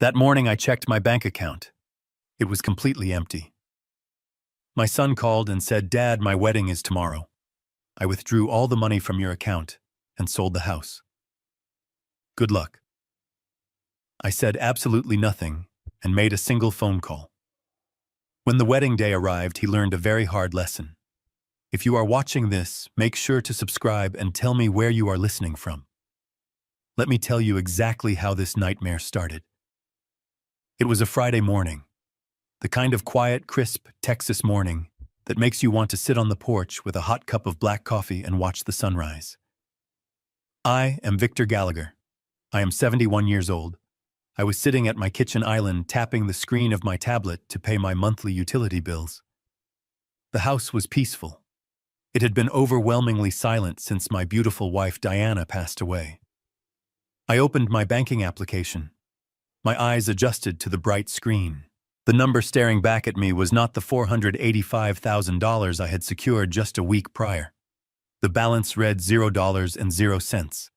That morning I checked my bank account. It was completely empty. My son called and said, "Dad, my wedding is tomorrow. I withdrew all the money from your account and sold the house. Good luck." I said absolutely nothing and made a single phone call. When the wedding day arrived, he learned a very hard lesson. If you are watching this, make sure to subscribe and tell me where you are listening from. Let me tell you exactly how this nightmare started. It was a Friday morning, the kind of quiet, crisp Texas morning that makes you want to sit on the porch with a hot cup of black coffee and watch the sunrise. I am Victor Gallagher. I am 71 years old. I was sitting at my kitchen island tapping the screen of my tablet to pay my monthly utility bills. The house was peaceful. It had been overwhelmingly silent since my beautiful wife Diana passed away. I opened my banking application. My eyes adjusted to the bright screen. The number staring back at me was not the $485,000 I had secured just a week prior. The balance read $0.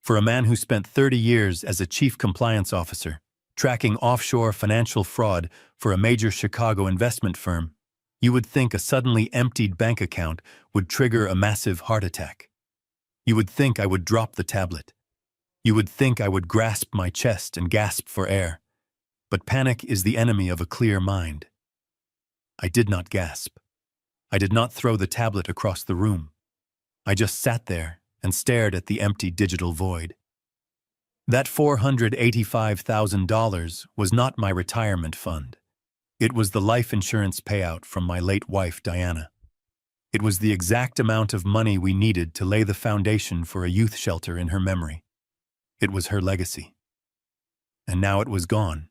For a man who spent 30 years as a chief compliance officer, tracking offshore financial fraud for a major Chicago investment firm, you would think a suddenly emptied bank account would trigger a massive heart attack. You would think I would drop the tablet. You would think I would grasp my chest and gasp for air. But panic is the enemy of a clear mind. I did not gasp. I did not throw the tablet across the room. I just sat there and stared at the empty digital void. That $485,000 was not my retirement fund. It was the life insurance payout from my late wife, Diana. It was the exact amount of money we needed to lay the foundation for a youth shelter in her memory. It was her legacy. And now it was gone,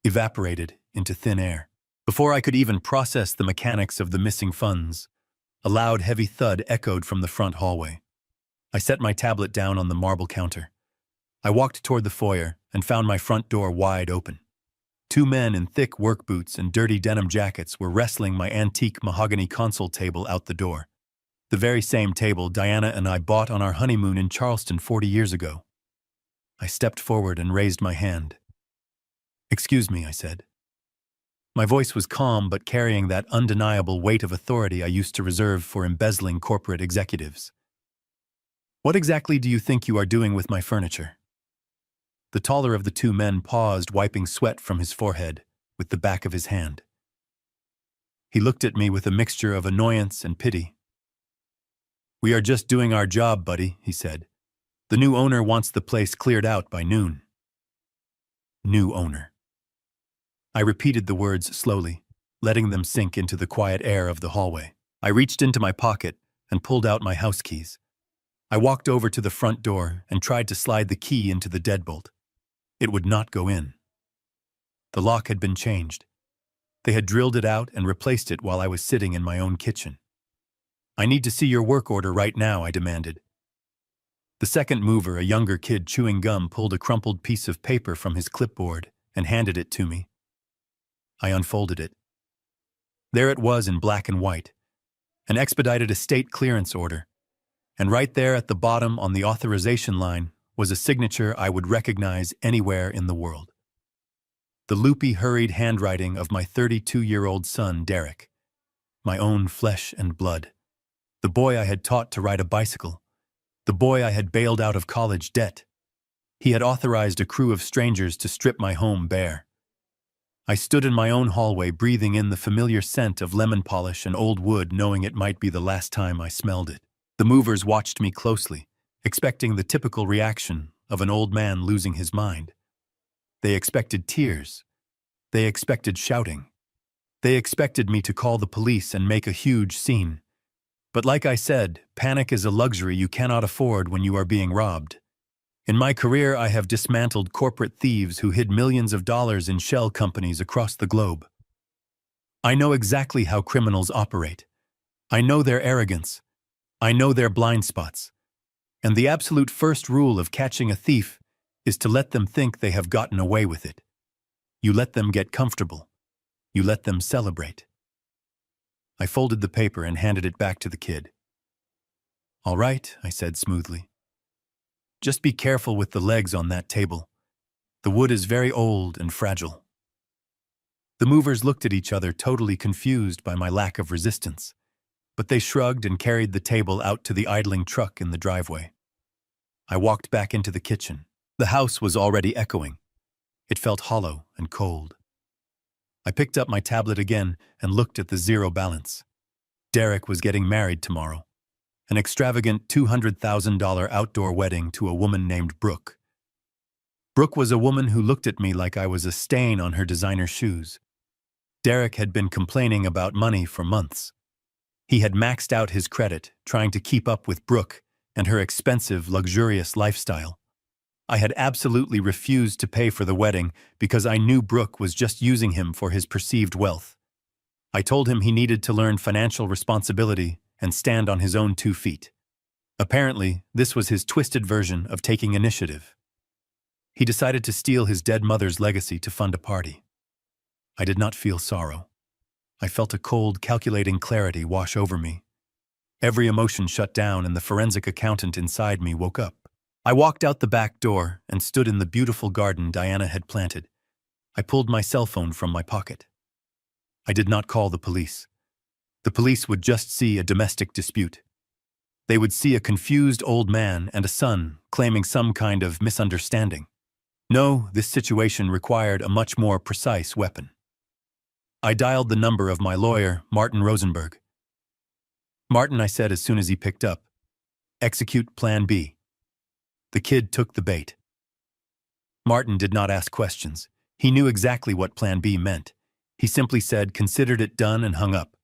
evaporated into thin air. Before I could even process the mechanics of the missing funds, a loud, heavy thud echoed from the front hallway. I set my tablet down on the marble counter. I walked toward the foyer and found my front door wide open. Two men in thick work boots and dirty denim jackets were wrestling my antique mahogany console table out the door. The very same table Diana and I bought on our honeymoon in Charleston 40 years ago. I stepped forward and raised my hand. "Excuse me," I said. My voice was calm but carrying that undeniable weight of authority I used to reserve for embezzling corporate executives. "What exactly do you think you are doing with my furniture?" The taller of the two men paused, wiping sweat from his forehead with the back of his hand. He looked at me with a mixture of annoyance and pity. "We are just doing our job, buddy," he said. "The new owner wants the place cleared out by noon." New owner. I repeated the words slowly, letting them sink into the quiet air of the hallway. I reached into my pocket and pulled out my house keys. I walked over to the front door and tried to slide the key into the deadbolt. It would not go in. The lock had been changed. They had drilled it out and replaced it while I was sitting in my own kitchen. "I need to see your work order right now," I demanded. The second mover, a younger kid chewing gum, pulled a crumpled piece of paper from his clipboard and handed it to me. I unfolded it. There it was in black and white, an expedited estate clearance order, and right there at the bottom on the authorization line was a signature I would recognize anywhere in the world. The loopy, hurried handwriting of my 32-year-old son, Derek, my own flesh and blood, the boy I had taught to ride a bicycle, the boy I had bailed out of college debt. He had authorized a crew of strangers to strip my home bare. I stood in my own hallway, breathing in the familiar scent of lemon polish and old wood, knowing it might be the last time I smelled it. The movers watched me closely, expecting the typical reaction of an old man losing his mind. They expected tears. They expected shouting. They expected me to call the police and make a huge scene. But like I said, panic is a luxury you cannot afford when you are being robbed. In my career, I have dismantled corporate thieves who hid millions of dollars in shell companies across the globe. I know exactly how criminals operate. I know their arrogance. I know their blind spots. And the absolute first rule of catching a thief is to let them think they have gotten away with it. You let them get comfortable. You let them celebrate. I folded the paper and handed it back to the kid. "All right," I said smoothly. "Just be careful with the legs on that table. The wood is very old and fragile. The movers looked at each other, totally confused by my lack of resistance, but they shrugged and carried the table out to the idling truck in the driveway. I walked back into the kitchen. The house was already echoing. It felt hollow and cold. I picked up my tablet again and looked at the zero balance. Derek was getting married tomorrow. An extravagant $200,000 outdoor wedding to a woman named Brooke. Brooke was a woman who looked at me like I was a stain on her designer shoes. Derek had been complaining about money for months. He had maxed out his credit, trying to keep up with Brooke and her expensive, luxurious lifestyle. I had absolutely refused to pay for the wedding because I knew Brooke was just using him for his perceived wealth. I told him he needed to learn financial responsibility and stand on his own 2 feet. Apparently, this was his twisted version of taking initiative. He decided to steal his dead mother's legacy to fund a party. I did not feel sorrow. I felt a cold, calculating clarity wash over me. Every emotion shut down and the forensic accountant inside me woke up. I walked out the back door and stood in the beautiful garden Diana had planted. I pulled my cell phone from my pocket. I did not call the police. The police would just see a domestic dispute. They would see a confused old man and a son claiming some kind of misunderstanding. No, this situation required a much more precise weapon. I dialed the number of my lawyer, Martin Rosenberg. "Martin," I said as soon as he picked up. "Execute Plan B." The kid took the bait. Martin did not ask questions. He knew exactly what Plan B meant. He simply said, considered it done, and hung up.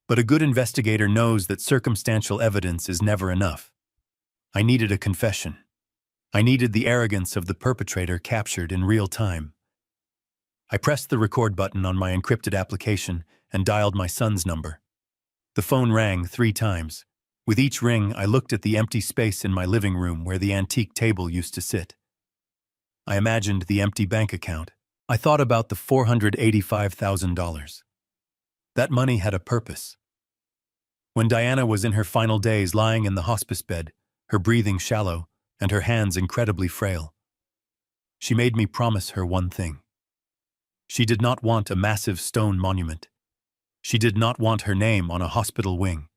But a good investigator knows that circumstantial evidence is never enough. I needed a confession. I needed the arrogance of the perpetrator captured in real time. I pressed the record button on my encrypted application and dialed my son's number. The phone rang 3 times. With each ring, I looked at the empty space in my living room where the antique table used to sit. I imagined the empty bank account. I thought about the $485,000. That money had a purpose. When Diana was in her final days lying in the hospice bed, her breathing shallow and her hands incredibly frail, she made me promise her one thing. She did not want a massive stone monument. She did not want her name on a hospital wing.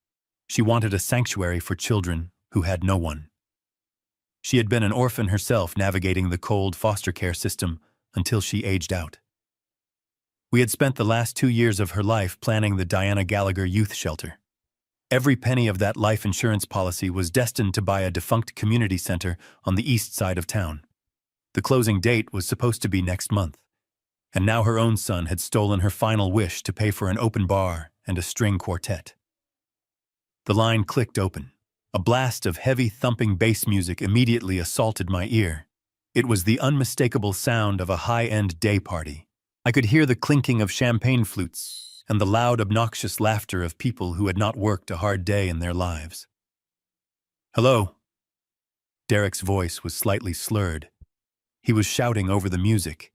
She wanted a sanctuary for children who had no one. She had been an orphan herself, navigating the cold foster care system until she aged out. We had spent the last 2 years of her life planning the Diana Gallagher Youth Shelter. Every penny of that life insurance policy was destined to buy a defunct community center on the east side of town. The closing date was supposed to be next month, and now her own son had stolen her final wish to pay for an open bar and a string quartet. The line clicked open. A blast of heavy, thumping bass music immediately assaulted my ear. It was the unmistakable sound of a high-end day party. I could hear the clinking of champagne flutes and the loud, obnoxious laughter of people who had not worked a hard day in their lives. "Hello?" Derek's voice was slightly slurred. He was shouting over the music.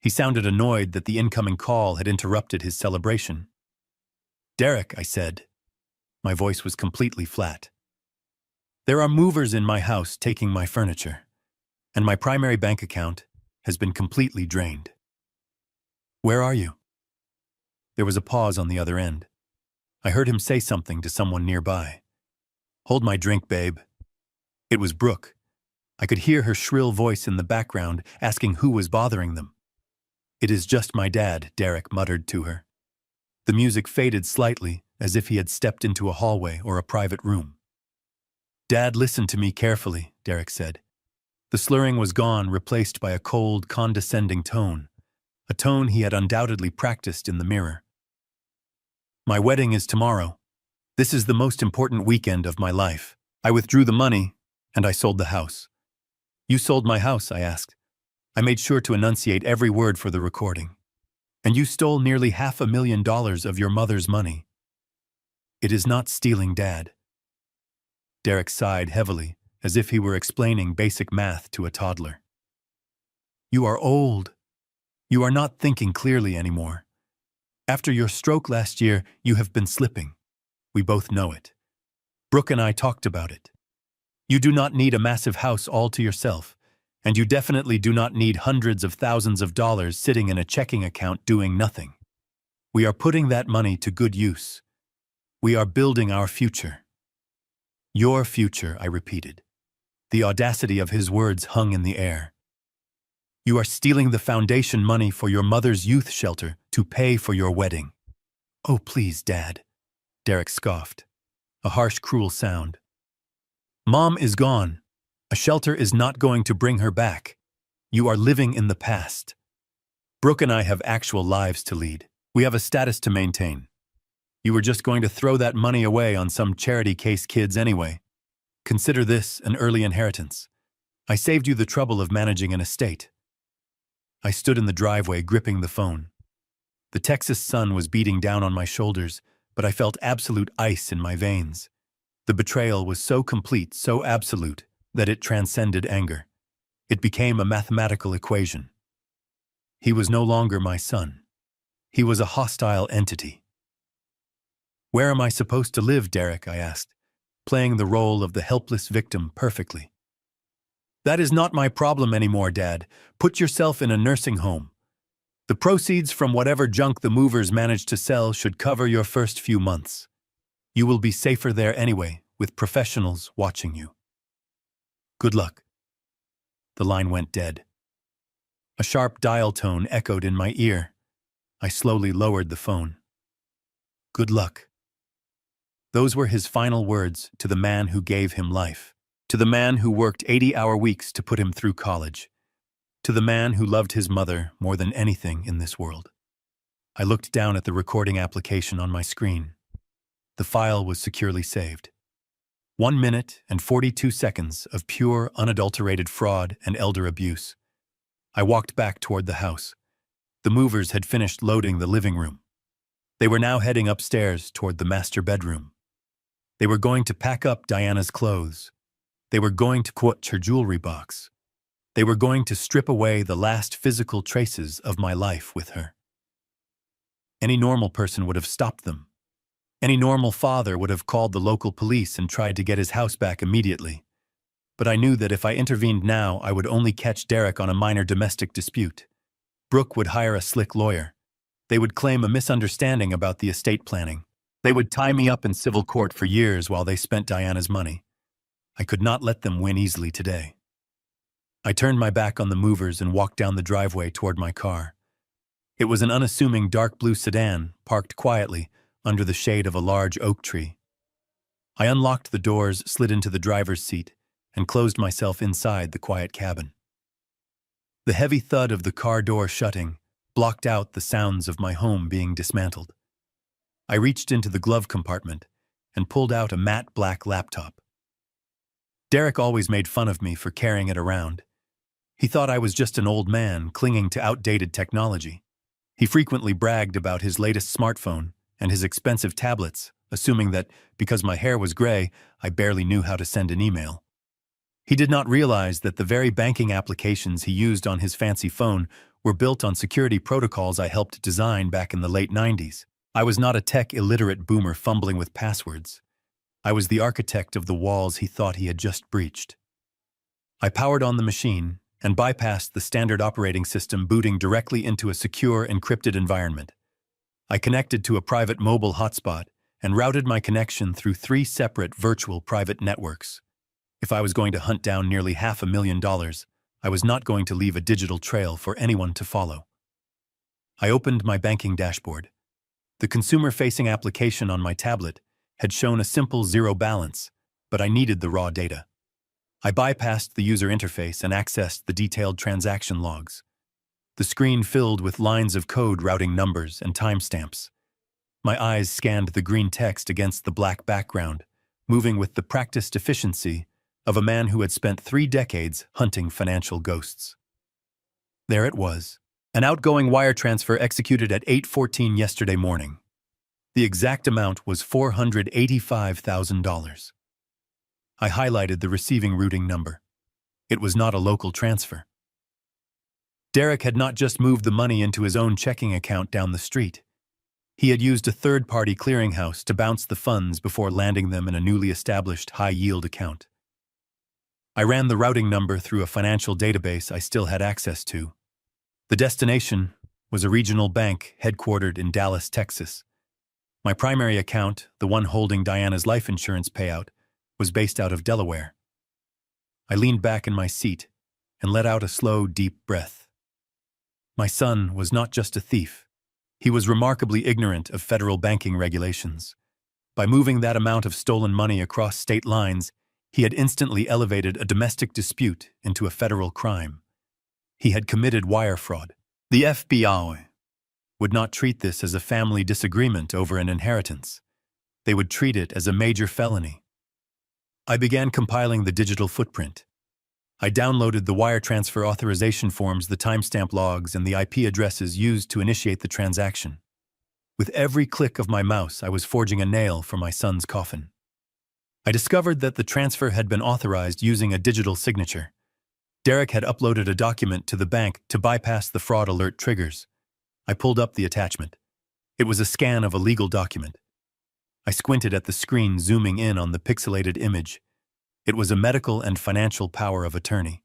He sounded annoyed that the incoming call had interrupted his celebration. "Derek," I said. My voice was completely flat. "There are movers in my house taking my furniture, and my primary bank account has been completely drained. Where are you?" There was a pause on the other end. I heard him say something to someone nearby. "Hold my drink, babe." It was Brooke. I could hear her shrill voice in the background asking who was bothering them. "It is just my dad," Derek muttered to her. The music faded slightly, as if he had stepped into a hallway or a private room. "Dad, listen to me carefully," Derek said. The slurring was gone, replaced by a cold, condescending tone, a tone he had undoubtedly practiced in the mirror. "My wedding is tomorrow. This is the most important weekend of my life. I withdrew the money, and I sold the house." "You sold my house?" I asked. I made sure to enunciate every word for the recording. "And you stole nearly $500,000 of your mother's money." "It is not stealing, Dad." Derek sighed heavily, as if he were explaining basic math to a toddler. "You are old. You are not thinking clearly anymore. After your stroke last year, you have been slipping. We both know it. Brooke and I talked about it. You do not need a massive house all to yourself, And you definitely do not need hundreds of thousands of dollars sitting in a checking account doing nothing. We are putting that money to good use. We are building our future. Your future, I repeated. The audacity of his words hung in the air. You are stealing the foundation money for your mother's youth shelter to pay for your wedding. Oh, please, Dad, Derek scoffed. A harsh, cruel sound. Mom is gone. A shelter is not going to bring her back. You are living in the past. Brooke and I have actual lives to lead. We have a status to maintain. You were just going to throw that money away on some charity case kids anyway. Consider this an early inheritance. I saved you the trouble of managing an estate. I stood in the driveway gripping the phone. The Texas sun was beating down on my shoulders, but I felt absolute ice in my veins. The betrayal was so complete, so absolute, that it transcended anger. It became a mathematical equation. He was no longer my son. He was a hostile entity. Where am I supposed to live, Derek? I asked, playing the role of the helpless victim perfectly. That is not my problem anymore, Dad. Put yourself in a nursing home. The proceeds from whatever junk the movers managed to sell should cover your first few months. You will be safer there anyway, with professionals watching you. Good luck. The line went dead. A sharp dial tone echoed in my ear. I slowly lowered the phone. Good luck. Those were his final words to the man who gave him life, to the man who worked 80-hour weeks to put him through college, to the man who loved his mother more than anything in this world. I looked down at the recording application on my screen. The file was securely saved. 1 minute and 42 seconds of pure, unadulterated fraud and elder abuse. I walked back toward the house. The movers had finished loading the living room. They were now heading upstairs toward the master bedroom. They were going to pack up Diana's clothes. They were going to quit her jewelry box. They were going to strip away the last physical traces of my life with her. Any normal person would have stopped them. Any normal father would have called the local police and tried to get his house back immediately. But I knew that if I intervened now, I would only catch Derek on a minor domestic dispute. Brooke would hire a slick lawyer. They would claim a misunderstanding about the estate planning. They would tie me up in civil court for years while they spent Diana's money. I could not let them win easily today. I turned my back on the movers and walked down the driveway toward my car. It was an unassuming dark blue sedan, parked quietly under the shade of a large oak tree. I unlocked the doors, slid into the driver's seat, and closed myself inside the quiet cabin. The heavy thud of the car door shutting blocked out the sounds of my home being dismantled. I reached into the glove compartment and pulled out a matte black laptop. Derek always made fun of me for carrying it around. He thought I was just an old man clinging to outdated technology. He frequently bragged about his latest smartphone and his expensive tablets, assuming that because my hair was gray, I barely knew how to send an email. He did not realize that the very banking applications he used on his fancy phone were built on security protocols I helped design back in the late 90s. I was not a tech-illiterate boomer fumbling with passwords. I was the architect of the walls he thought he had just breached. I powered on the machine and bypassed the standard operating system, booting directly into a secure, encrypted environment. I connected to a private mobile hotspot and routed my connection through 3 separate virtual private networks. If I was going to hunt down nearly $500,000, I was not going to leave a digital trail for anyone to follow. I opened my banking dashboard. The consumer-facing application on my tablet had shown a simple 0 balance, but I needed the raw data. I bypassed the user interface and accessed the detailed transaction logs. The screen filled with lines of code routing numbers and timestamps. My eyes scanned the green text against the black background, moving with the practiced efficiency of a man who had spent 3 decades hunting financial ghosts. There it was, an outgoing wire transfer executed at 8:14 yesterday morning. The exact amount was $485,000. I highlighted the receiving routing number. It was not a local transfer. Derek had not just moved the money into his own checking account down the street. He had used a third-party clearinghouse to bounce the funds before landing them in a newly established high-yield account. I ran the routing number through a financial database I still had access to. The destination was a regional bank headquartered in Dallas, Texas. My primary account, the one holding Diana's life insurance payout, was based out of Delaware. I leaned back in my seat and let out a slow, deep breath. My son was not just a thief. He was remarkably ignorant of federal banking regulations. By moving that amount of stolen money across state lines, he had instantly elevated a domestic dispute into a federal crime. He had committed wire fraud. The FBI would not treat this as a family disagreement over an inheritance. They would treat it as a major felony. I began compiling the digital footprint. I downloaded the wire transfer authorization forms, the timestamp logs, and the IP addresses used to initiate the transaction. With every click of my mouse, I was forging a nail for my son's coffin. I discovered that the transfer had been authorized using a digital signature. Derek had uploaded a document to the bank to bypass the fraud alert triggers. I pulled up the attachment. It was a scan of a legal document. I squinted at the screen, zooming in on the pixelated image. It was a medical and financial power of attorney.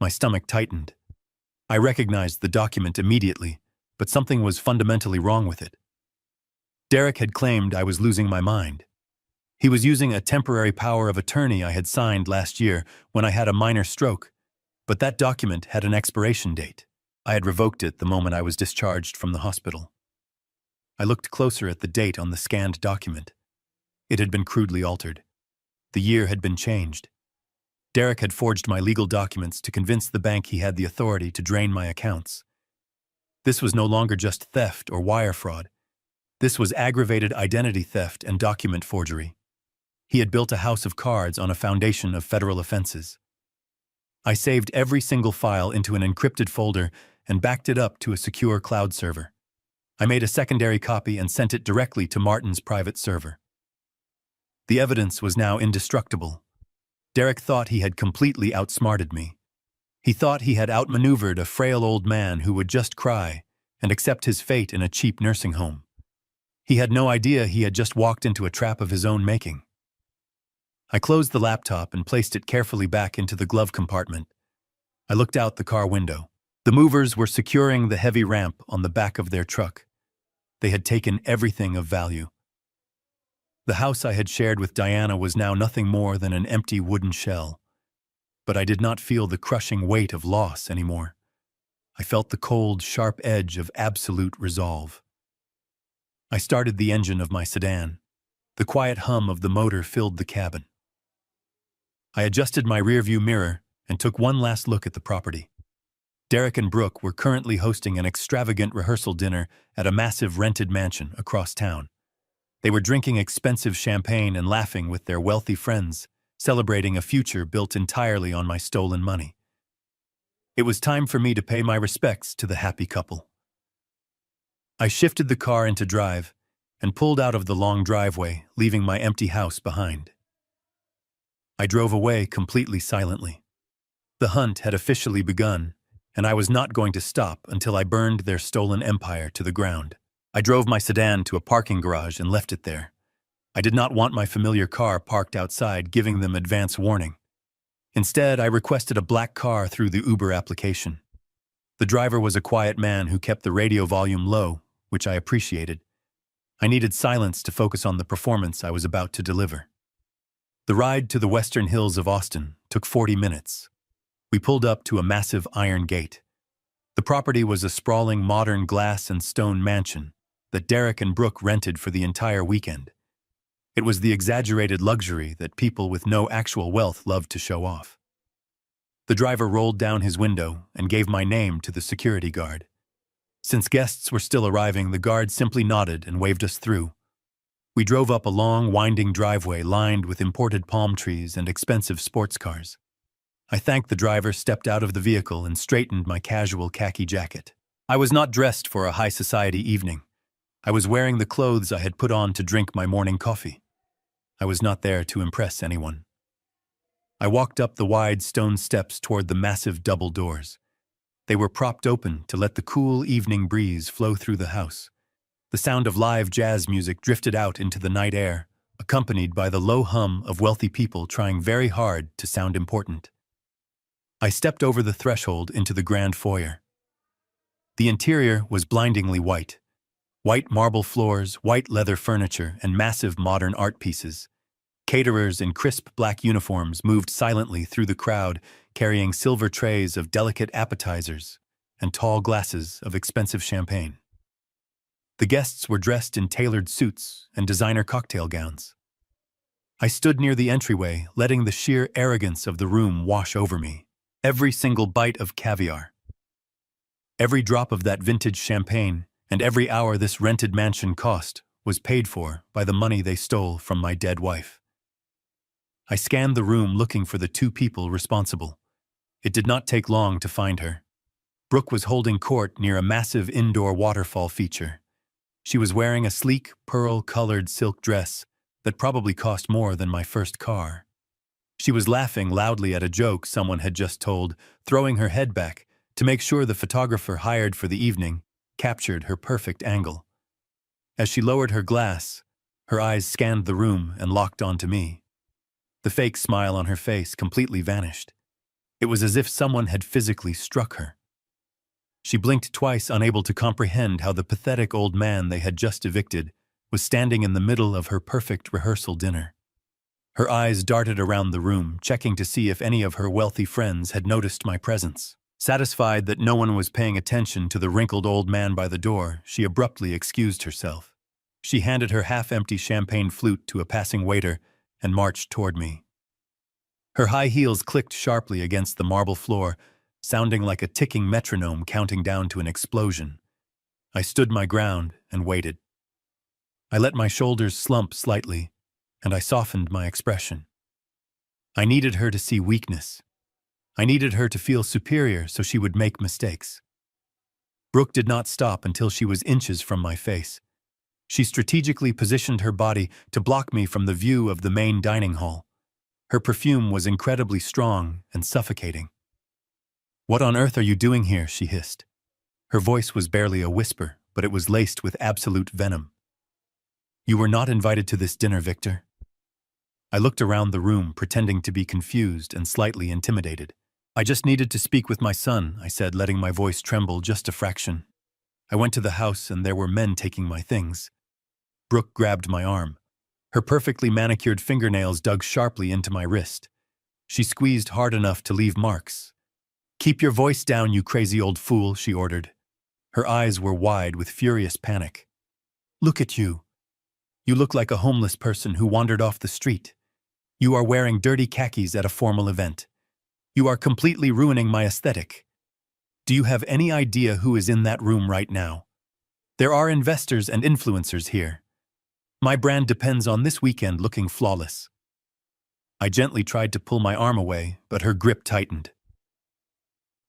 My stomach tightened. I recognized the document immediately, but something was fundamentally wrong with it. Derek had claimed I was losing my mind. He was using a temporary power of attorney I had signed last year when I had a minor stroke, but that document had an expiration date. I had revoked it the moment I was discharged from the hospital. I looked closer at the date on the scanned document. It had been crudely altered. The year had been changed. Derek had forged my legal documents to convince the bank he had the authority to drain my accounts. This was no longer just theft or wire fraud. This was aggravated identity theft and document forgery. He had built a house of cards on a foundation of federal offenses. I saved every single file into an encrypted folder and backed it up to a secure cloud server. I made a secondary copy and sent it directly to Martin's private server. The evidence was now indestructible. Derek thought he had completely outsmarted me. He thought he had outmaneuvered a frail old man who would just cry and accept his fate in a cheap nursing home. He had no idea he had just walked into a trap of his own making. I closed the laptop and placed it carefully back into the glove compartment. I looked out the car window. The movers were securing the heavy ramp on the back of their truck. They had taken everything of value. The house I had shared with Diana was now nothing more than an empty wooden shell. But I did not feel the crushing weight of loss anymore. I felt the cold, sharp edge of absolute resolve. I started the engine of my sedan. The quiet hum of the motor filled the cabin. I adjusted my rearview mirror and took one last look at the property. Derek and Brooke were currently hosting an extravagant rehearsal dinner at a massive rented mansion across town. They were drinking expensive champagne and laughing with their wealthy friends, celebrating a future built entirely on my stolen money. It was time for me to pay my respects to the happy couple. I shifted the car into drive and pulled out of the long driveway, leaving my empty house behind. I drove away completely silently. The hunt had officially begun, and I was not going to stop until I burned their stolen empire to the ground. I drove my sedan to a parking garage and left it there. I did not want my familiar car parked outside, giving them advance warning. Instead, I requested a black car through the Uber application. The driver was a quiet man who kept the radio volume low, which I appreciated. I needed silence to focus on the performance I was about to deliver. The ride to the western hills of Austin took 40 minutes. We pulled up to a massive iron gate. The property was a sprawling modern glass and stone mansion that Derek and Brooke rented for the entire weekend. It was the exaggerated luxury that people with no actual wealth loved to show off. The driver rolled down his window and gave my name to the security guard. Since guests were still arriving, the guard simply nodded and waved us through. We drove up a long, winding driveway lined with imported palm trees and expensive sports cars. I thanked the driver, stepped out of the vehicle, and straightened my casual khaki jacket. I was not dressed for a high society evening. I was wearing the clothes I had put on to drink my morning coffee. I was not there to impress anyone. I walked up the wide stone steps toward the massive double doors. They were propped open to let the cool evening breeze flow through the house. The sound of live jazz music drifted out into the night air, accompanied by the low hum of wealthy people trying very hard to sound important. I stepped over the threshold into the grand foyer. The interior was blindingly white. White marble floors, white leather furniture, and massive modern art pieces. Caterers in crisp black uniforms moved silently through the crowd, carrying silver trays of delicate appetizers and tall glasses of expensive champagne. The guests were dressed in tailored suits and designer cocktail gowns. I stood near the entryway, letting the sheer arrogance of the room wash over me. Every single bite of caviar, every drop of that vintage champagne, and every hour this rented mansion cost was paid for by the money they stole from my dead wife. I scanned the room looking for the two people responsible. It did not take long to find her. Brooke was holding court near a massive indoor waterfall feature. She was wearing a sleek, pearl-colored silk dress that probably cost more than my first car. She was laughing loudly at a joke someone had just told, throwing her head back to make sure the photographer hired for the evening captured her perfect angle. As she lowered her glass, her eyes scanned the room and locked onto me. The fake smile on her face completely vanished. It was as if someone had physically struck her. She blinked twice, unable to comprehend how the pathetic old man they had just evicted was standing in the middle of her perfect rehearsal dinner. Her eyes darted around the room, checking to see if any of her wealthy friends had noticed my presence. Satisfied that no one was paying attention to the wrinkled old man by the door, she abruptly excused herself. She handed her half-empty champagne flute to a passing waiter and marched toward me. Her high heels clicked sharply against the marble floor, sounding like a ticking metronome counting down to an explosion. I stood my ground and waited. I let my shoulders slump slightly, and I softened my expression. I needed her to see weakness. I needed her to feel superior so she would make mistakes. Brooke did not stop until she was inches from my face. She strategically positioned her body to block me from the view of the main dining hall. Her perfume was incredibly strong and suffocating. "What on earth are you doing here?" she hissed. Her voice was barely a whisper, but it was laced with absolute venom. "You were not invited to this dinner, Victor." I looked around the room, pretending to be confused and slightly intimidated. "I just needed to speak with my son," I said, letting my voice tremble just a fraction. "I went to the house and there were men taking my things." Brooke grabbed my arm. Her perfectly manicured fingernails dug sharply into my wrist. She squeezed hard enough to leave marks. "Keep your voice down, you crazy old fool," she ordered. Her eyes were wide with furious panic. "Look at you. You look like a homeless person who wandered off the street. You are wearing dirty khakis at a formal event. You are completely ruining my aesthetic. Do you have any idea who is in that room right now? There are investors and influencers here. My brand depends on this weekend looking flawless." I gently tried to pull my arm away, but her grip tightened.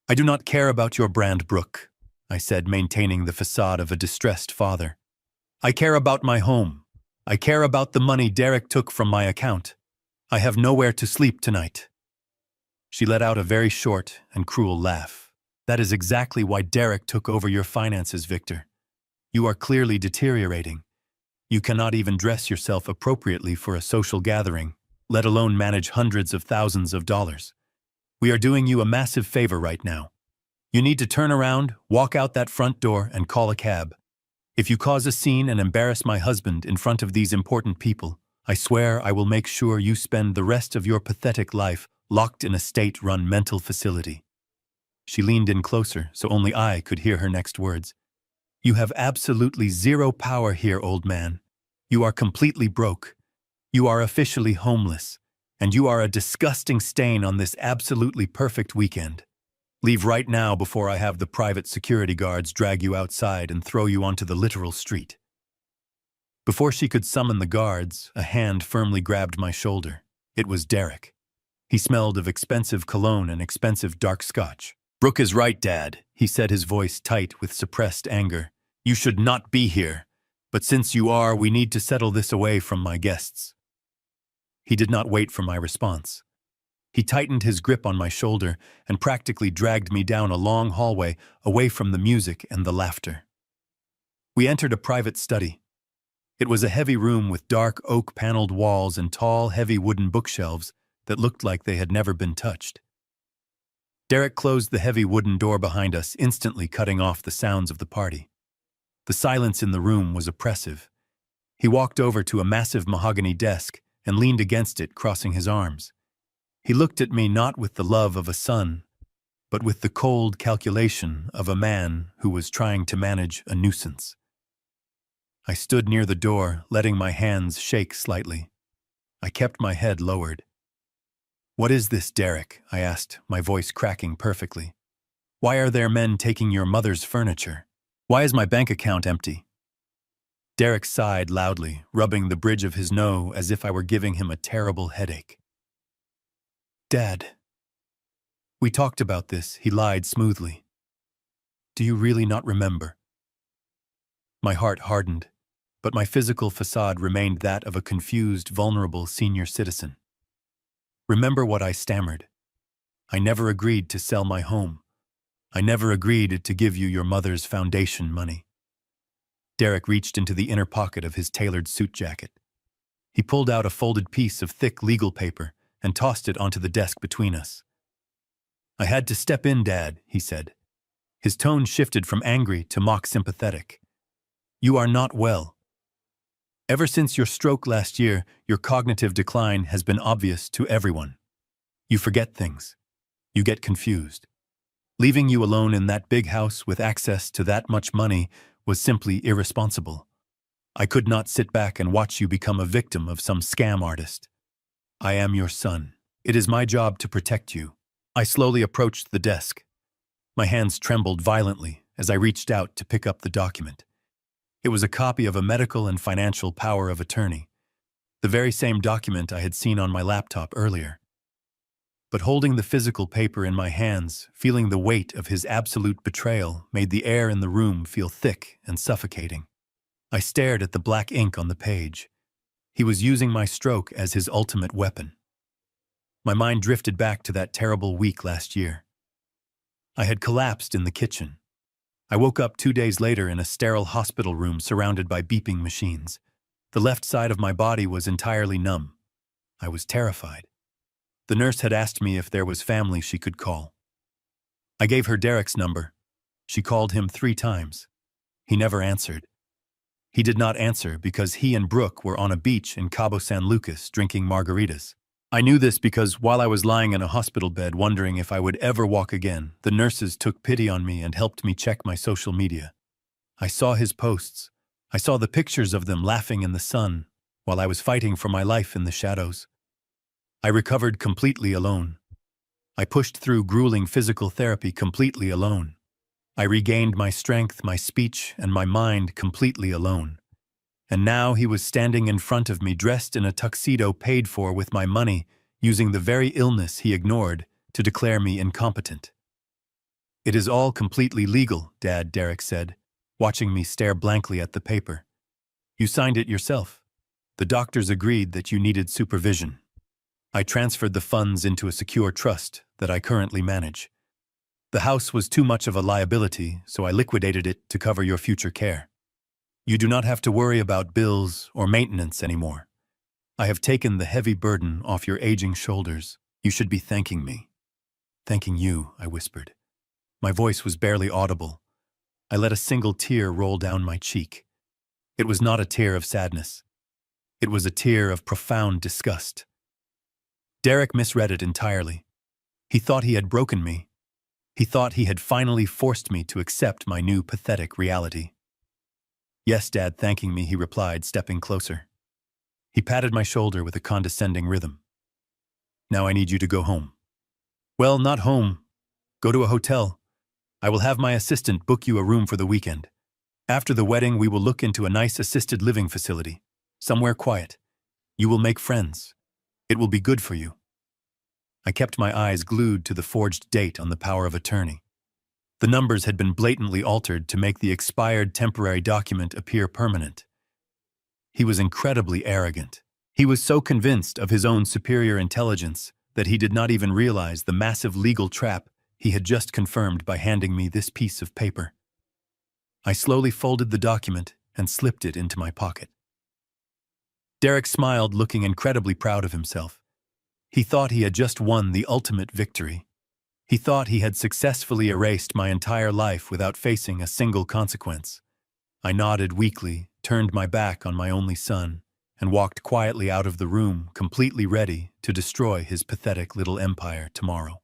"I do not care about your brand, Brooke," I said, maintaining the facade of a distressed father. "I care about my home. I care about the money Derek took from my account. I have nowhere to sleep tonight." She let out a very short and cruel laugh. "That is exactly why Derek took over your finances, Victor. You are clearly deteriorating. You cannot even dress yourself appropriately for a social gathering, let alone manage hundreds of thousands of dollars. We are doing you a massive favor right now. You need to turn around, walk out that front door, and call a cab. If you cause a scene and embarrass my husband in front of these important people, I swear I will make sure you spend the rest of your pathetic life locked in a state-run mental facility." She leaned in closer so only I could hear her next words. "You have absolutely zero power here, old man. You are completely broke. You are officially homeless, and you are a disgusting stain on this absolutely perfect weekend. Leave right now before I have the private security guards drag you outside and throw you onto the literal street." Before she could summon the guards, a hand firmly grabbed my shoulder. It was Derek. He smelled of expensive cologne and expensive dark scotch. "Brooke is right, Dad," he said, his voice tight with suppressed anger. "You should not be here. But since you are, we need to settle this away from my guests." He did not wait for my response. He tightened his grip on my shoulder and practically dragged me down a long hallway away from the music and the laughter. We entered a private study. It was a heavy room with dark oak-paneled walls and tall, heavy wooden bookshelves that looked like they had never been touched. Derek closed the heavy wooden door behind us, instantly cutting off the sounds of the party. The silence in the room was oppressive. He walked over to a massive mahogany desk and leaned against it, crossing his arms. He looked at me not with the love of a son, but with the cold calculation of a man who was trying to manage a nuisance. I stood near the door, letting my hands shake slightly. I kept my head lowered. "What is this, Derek?" I asked, my voice cracking perfectly. "Why are there men taking your mother's furniture? Why is my bank account empty?" Derek sighed loudly, rubbing the bridge of his nose as if I were giving him a terrible headache. "Dad, we talked about this," he lied smoothly. "Do you really not remember?" My heart hardened, but my physical facade remained that of a confused, vulnerable senior citizen. "Remember what I stammered. I never agreed to sell my home. I never agreed to give you your mother's foundation money." Derek reached into the inner pocket of his tailored suit jacket. He pulled out a folded piece of thick legal paper and tossed it onto the desk between us. "I had to step in, Dad," he said. His tone shifted from angry to mock sympathetic. "You are not well. Ever since your stroke last year, your cognitive decline has been obvious to everyone. You forget things. You get confused. Leaving you alone in that big house with access to that much money was simply irresponsible. I could not sit back and watch you become a victim of some scam artist. I am your son. It is my job to protect you." I slowly approached the desk. My hands trembled violently as I reached out to pick up the document. It was a copy of a medical and financial power of attorney, the very same document I had seen on my laptop earlier. But holding the physical paper in my hands, feeling the weight of his absolute betrayal made the air in the room feel thick and suffocating. I stared at the black ink on the page. He was using my stroke as his ultimate weapon. My mind drifted back to that terrible week last year. I had collapsed in the kitchen. I woke up 2 days later in a sterile hospital room surrounded by beeping machines. The left side of my body was entirely numb. I was terrified. The nurse had asked me if there was family she could call. I gave her Derek's number. She called him 3 times. He never answered. He did not answer because he and Brooke were on a beach in Cabo San Lucas drinking margaritas. I knew this because while I was lying in a hospital bed wondering if I would ever walk again, the nurses took pity on me and helped me check my social media. I saw his posts. I saw the pictures of them laughing in the sun while I was fighting for my life in the shadows. I recovered completely alone. I pushed through grueling physical therapy completely alone. I regained my strength, my speech, and my mind completely alone. And now he was standing in front of me dressed in a tuxedo paid for with my money, using the very illness he ignored to declare me incompetent. "It is all completely legal, Dad," Derek said, watching me stare blankly at the paper. "You signed it yourself. The doctors agreed that you needed supervision. I transferred the funds into a secure trust that I currently manage. The house was too much of a liability, so I liquidated it to cover your future care. You do not have to worry about bills or maintenance anymore. I have taken the heavy burden off your aging shoulders. You should be thanking me." "Thanking you," I whispered. My voice was barely audible. I let a single tear roll down my cheek. It was not a tear of sadness. It was a tear of profound disgust. Derek misread it entirely. He thought he had broken me. He thought he had finally forced me to accept my new pathetic reality. "Yes, Dad, thanking me," he replied, stepping closer. He patted my shoulder with a condescending rhythm. "Now I need you to go home." "Well, not home. Go to a hotel. I will have my assistant book you a room for the weekend. After the wedding, we will look into a nice assisted living facility, somewhere quiet. You will make friends. It will be good for you." I kept my eyes glued to the forged date on the power of attorney. The numbers had been blatantly altered to make the expired temporary document appear permanent. He was incredibly arrogant. He was so convinced of his own superior intelligence that he did not even realize the massive legal trap he had just confirmed by handing me this piece of paper. I slowly folded the document and slipped it into my pocket. Derek smiled, looking incredibly proud of himself. He thought he had just won the ultimate victory. He thought he had successfully erased my entire life without facing a single consequence. I nodded weakly, turned my back on my only son, and walked quietly out of the room, completely ready to destroy his pathetic little empire tomorrow.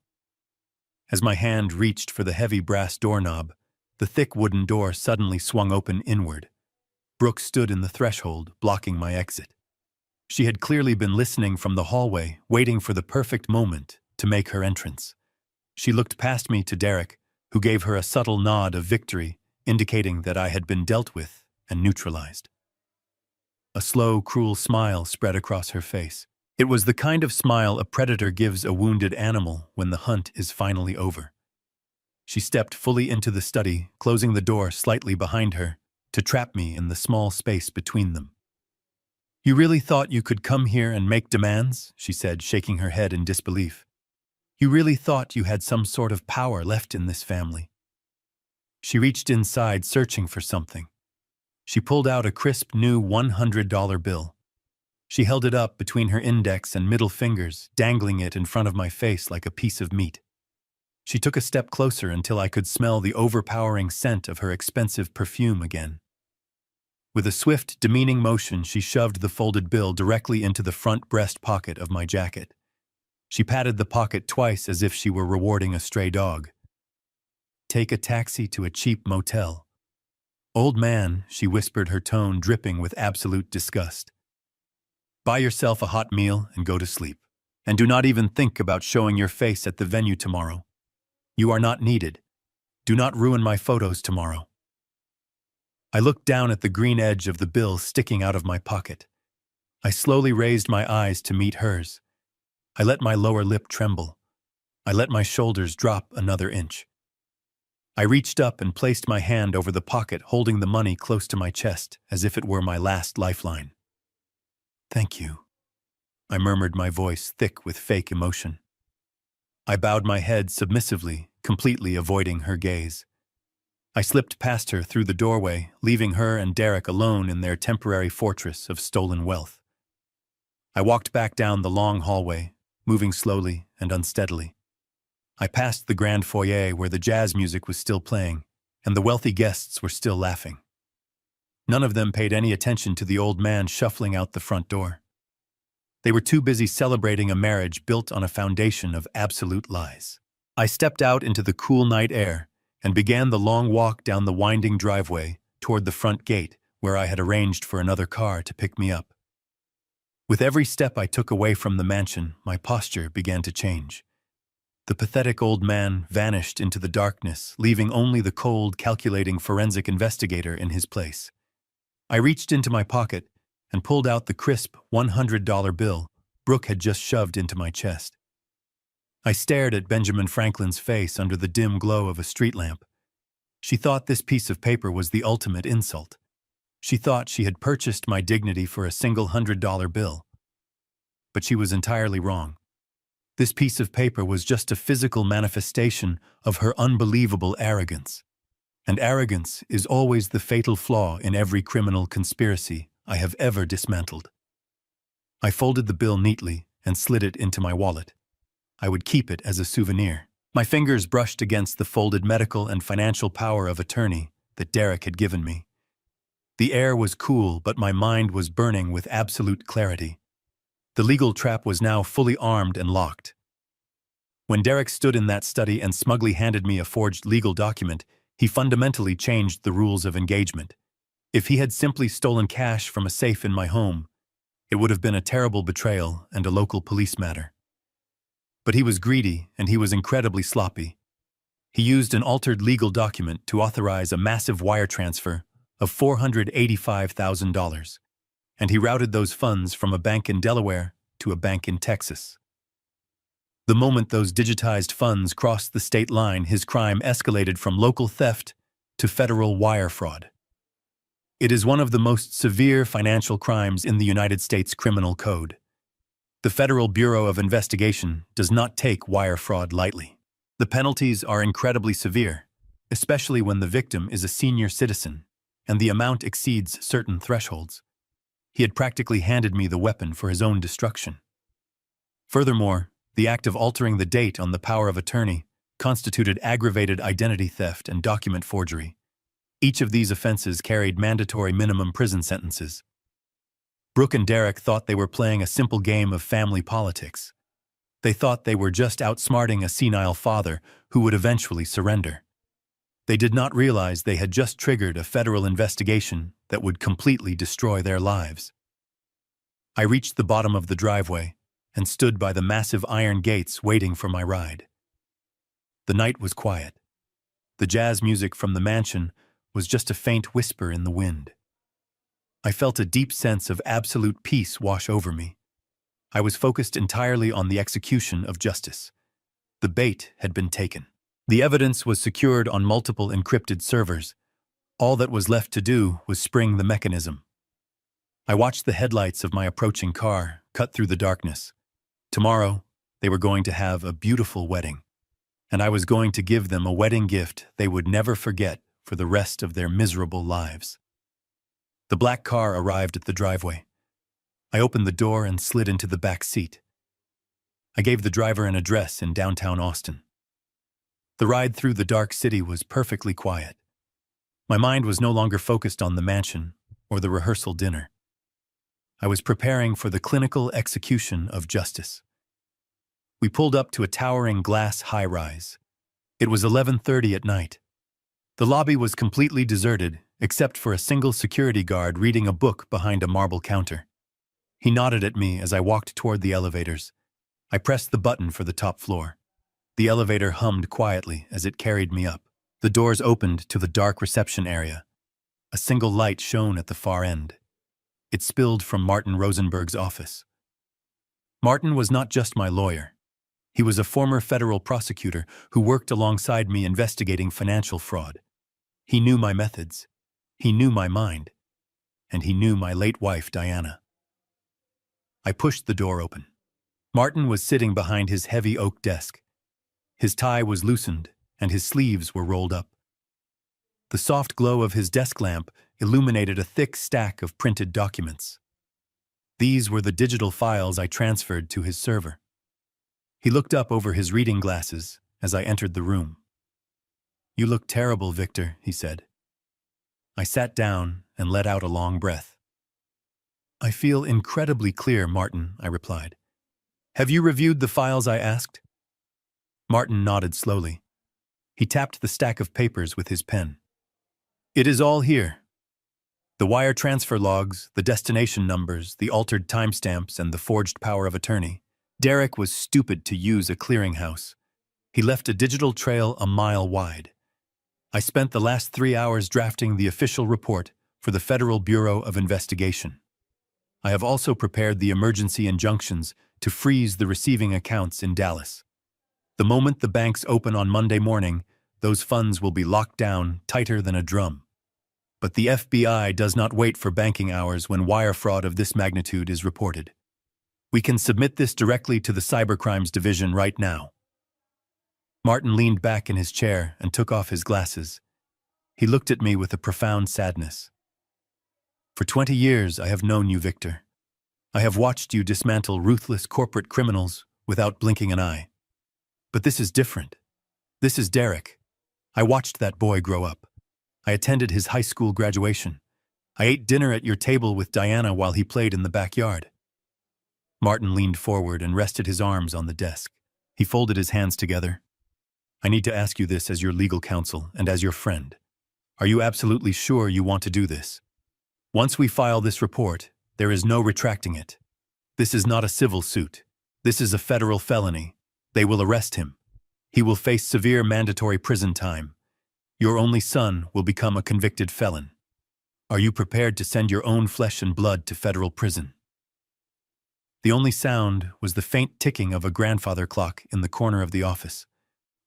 As my hand reached for the heavy brass doorknob, the thick wooden door suddenly swung open inward. Brooke stood in the threshold, blocking my exit. She had clearly been listening from the hallway, waiting for the perfect moment to make her entrance. She looked past me to Derek, who gave her a subtle nod of victory, indicating that I had been dealt with and neutralized. A slow, cruel smile spread across her face. It was the kind of smile a predator gives a wounded animal when the hunt is finally over. She stepped fully into the study, closing the door slightly behind her, to trap me in the small space between them. "You really thought you could come here and make demands?" she said, shaking her head in disbelief. "You really thought you had some sort of power left in this family?" She reached inside, searching for something. She pulled out a crisp new $100 bill. She held it up between her index and middle fingers, dangling it in front of my face like a piece of meat. She took a step closer until I could smell the overpowering scent of her expensive perfume again. With a swift, demeaning motion, she shoved the folded bill directly into the front breast pocket of my jacket. She patted the pocket twice as if she were rewarding a stray dog. "Take a taxi to a cheap motel." "Old man," she whispered, her tone dripping with absolute disgust. "Buy yourself a hot meal and go to sleep. And do not even think about showing your face at the venue tomorrow. You are not needed. Do not ruin my photos tomorrow." I looked down at the green edge of the bill sticking out of my pocket. I slowly raised my eyes to meet hers. I let my lower lip tremble. I let my shoulders drop another inch. I reached up and placed my hand over the pocket, holding the money close to my chest as if it were my last lifeline. "Thank you," I murmured, my voice thick with fake emotion. I bowed my head submissively, completely avoiding her gaze. I slipped past her through the doorway, leaving her and Derek alone in their temporary fortress of stolen wealth. I walked back down the long hallway, moving slowly and unsteadily. I passed the grand foyer where the jazz music was still playing, and the wealthy guests were still laughing. None of them paid any attention to the old man shuffling out the front door. They were too busy celebrating a marriage built on a foundation of absolute lies. I stepped out into the cool night air and began the long walk down the winding driveway toward the front gate where I had arranged for another car to pick me up. With every step I took away from the mansion, my posture began to change. The pathetic old man vanished into the darkness, leaving only the cold, calculating forensic investigator in his place. I reached into my pocket and pulled out the crisp $100 bill Brooke had just shoved into my chest. I stared at Benjamin Franklin's face under the dim glow of a street lamp. She thought this piece of paper was the ultimate insult. She thought she had purchased my dignity for a single $100 bill. But she was entirely wrong. This piece of paper was just a physical manifestation of her unbelievable arrogance. And arrogance is always the fatal flaw in every criminal conspiracy I have ever dismantled. I folded the bill neatly and slid it into my wallet. I would keep it as a souvenir. My fingers brushed against the folded medical and financial power of attorney that Derek had given me. The air was cool, but my mind was burning with absolute clarity. The legal trap was now fully armed and locked. When Derek stood in that study and smugly handed me a forged legal document, he fundamentally changed the rules of engagement. If he had simply stolen cash from a safe in my home, it would have been a terrible betrayal and a local police matter. But he was greedy, and he was incredibly sloppy. He used an altered legal document to authorize a massive wire transfer of $485,000, and he routed those funds from a bank in Delaware to a bank in Texas. The moment those digitized funds crossed the state line, his crime escalated from local theft to federal wire fraud. It is one of the most severe financial crimes in the United States Criminal Code. The Federal Bureau of Investigation does not take wire fraud lightly. The penalties are incredibly severe, especially when the victim is a senior citizen and the amount exceeds certain thresholds. He had practically handed me the weapon for his own destruction. Furthermore, the act of altering the date on the power of attorney constituted aggravated identity theft and document forgery. Each of these offenses carried mandatory minimum prison sentences. Brooke and Derek thought they were playing a simple game of family politics. They thought they were just outsmarting a senile father who would eventually surrender. They did not realize they had just triggered a federal investigation that would completely destroy their lives. I reached the bottom of the driveway and stood by the massive iron gates waiting for my ride. The night was quiet. The jazz music from the mansion was just a faint whisper in the wind. I felt a deep sense of absolute peace wash over me. I was focused entirely on the execution of justice. The bait had been taken. The evidence was secured on multiple encrypted servers. All that was left to do was spring the mechanism. I watched the headlights of my approaching car cut through the darkness. Tomorrow, they were going to have a beautiful wedding, and I was going to give them a wedding gift they would never forget for the rest of their miserable lives. The black car arrived at the driveway. I opened the door and slid into the back seat. I gave the driver an address in downtown Austin. The ride through the dark city was perfectly quiet. My mind was no longer focused on the mansion or the rehearsal dinner. I was preparing for the clinical execution of justice. We pulled up to a towering glass high-rise. It was 11:30 at night. The lobby was completely deserted, except for a single security guard reading a book behind a marble counter. He nodded at me as I walked toward the elevators. I pressed the button for the top floor. The elevator hummed quietly as it carried me up. The doors opened to the dark reception area. A single light shone at the far end. It spilled from Martin Rosenberg's office. Martin was not just my lawyer. He was a former federal prosecutor who worked alongside me investigating financial fraud. He knew my methods. He knew my mind. And he knew my late wife, Diana. I pushed the door open. Martin was sitting behind his heavy oak desk. His tie was loosened, and his sleeves were rolled up. The soft glow of his desk lamp illuminated a thick stack of printed documents. These were the digital files I transferred to his server. He looked up over his reading glasses as I entered the room. "You look terrible, Victor," he said. I sat down and let out a long breath. "I feel incredibly clear, Martin," I replied. "Have you reviewed the files I asked?" Martin nodded slowly. He tapped the stack of papers with his pen. "It is all here. The wire transfer logs, the destination numbers, the altered timestamps, and the forged power of attorney. Derek was stupid to use a clearinghouse. He left a digital trail a mile wide. I spent the last 3 hours drafting the official report for the Federal Bureau of Investigation. I have also prepared the emergency injunctions to freeze the receiving accounts in Dallas. The moment the banks open on Monday morning, those funds will be locked down tighter than a drum. But the FBI does not wait for banking hours when wire fraud of this magnitude is reported. We can submit this directly to the Cybercrimes Division right now." Martin leaned back in his chair and took off his glasses. He looked at me with a profound sadness. "For 20 years I have known you, Victor. I have watched you dismantle ruthless corporate criminals without blinking an eye. But this is different. This is Derek. I watched that boy grow up. I attended his high school graduation. I ate dinner at your table with Diana while he played in the backyard." Martin leaned forward and rested his arms on the desk. He folded his hands together. "I need to ask you this as your legal counsel and as your friend. Are you absolutely sure you want to do this? Once we file this report, there is no retracting it. This is not a civil suit. This is a federal felony. They will arrest him. He will face severe mandatory prison time. Your only son will become a convicted felon. Are you prepared to send your own flesh and blood to federal prison?" The only sound was the faint ticking of a grandfather clock in the corner of the office.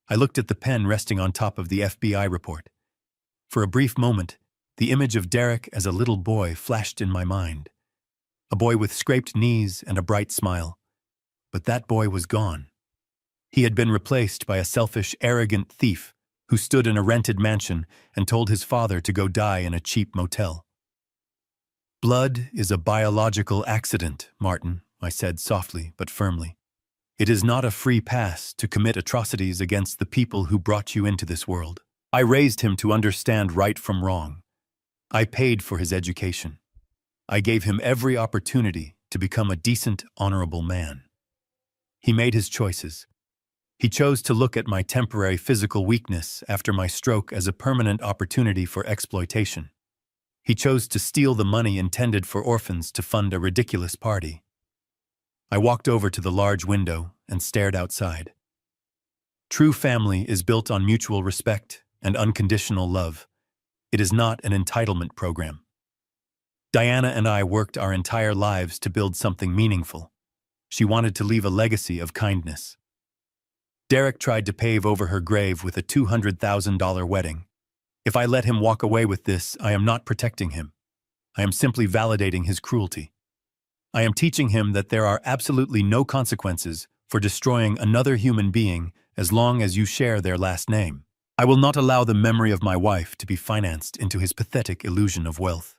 I looked at the pen resting on top of the FBI report. For a brief moment, the image of Derek as a little boy flashed in my mind. A boy with scraped knees and a bright smile. But that boy was gone. He had been replaced by a selfish, arrogant thief who stood in a rented mansion and told his father to go die in a cheap motel. Blood is a biological accident, Martin, I said softly but firmly. It is not a free pass to commit atrocities against the people who brought you into this world. I raised him to understand right from wrong. I paid for his education. I gave him every opportunity to become a decent, honorable man. He made his choices. He chose to look at my temporary physical weakness after my stroke as a permanent opportunity for exploitation. He chose to steal the money intended for orphans to fund a ridiculous party. I walked over to the large window and stared outside. True family is built on mutual respect and unconditional love. It is not an entitlement program. Diana and I worked our entire lives to build something meaningful. She wanted to leave a legacy of kindness. Derek tried to pave over her grave with a $200,000 wedding. If I let him walk away with this, I am not protecting him. I am simply validating his cruelty. I am teaching him that there are absolutely no consequences for destroying another human being as long as you share their last name. I will not allow the memory of my wife to be financed into his pathetic illusion of wealth.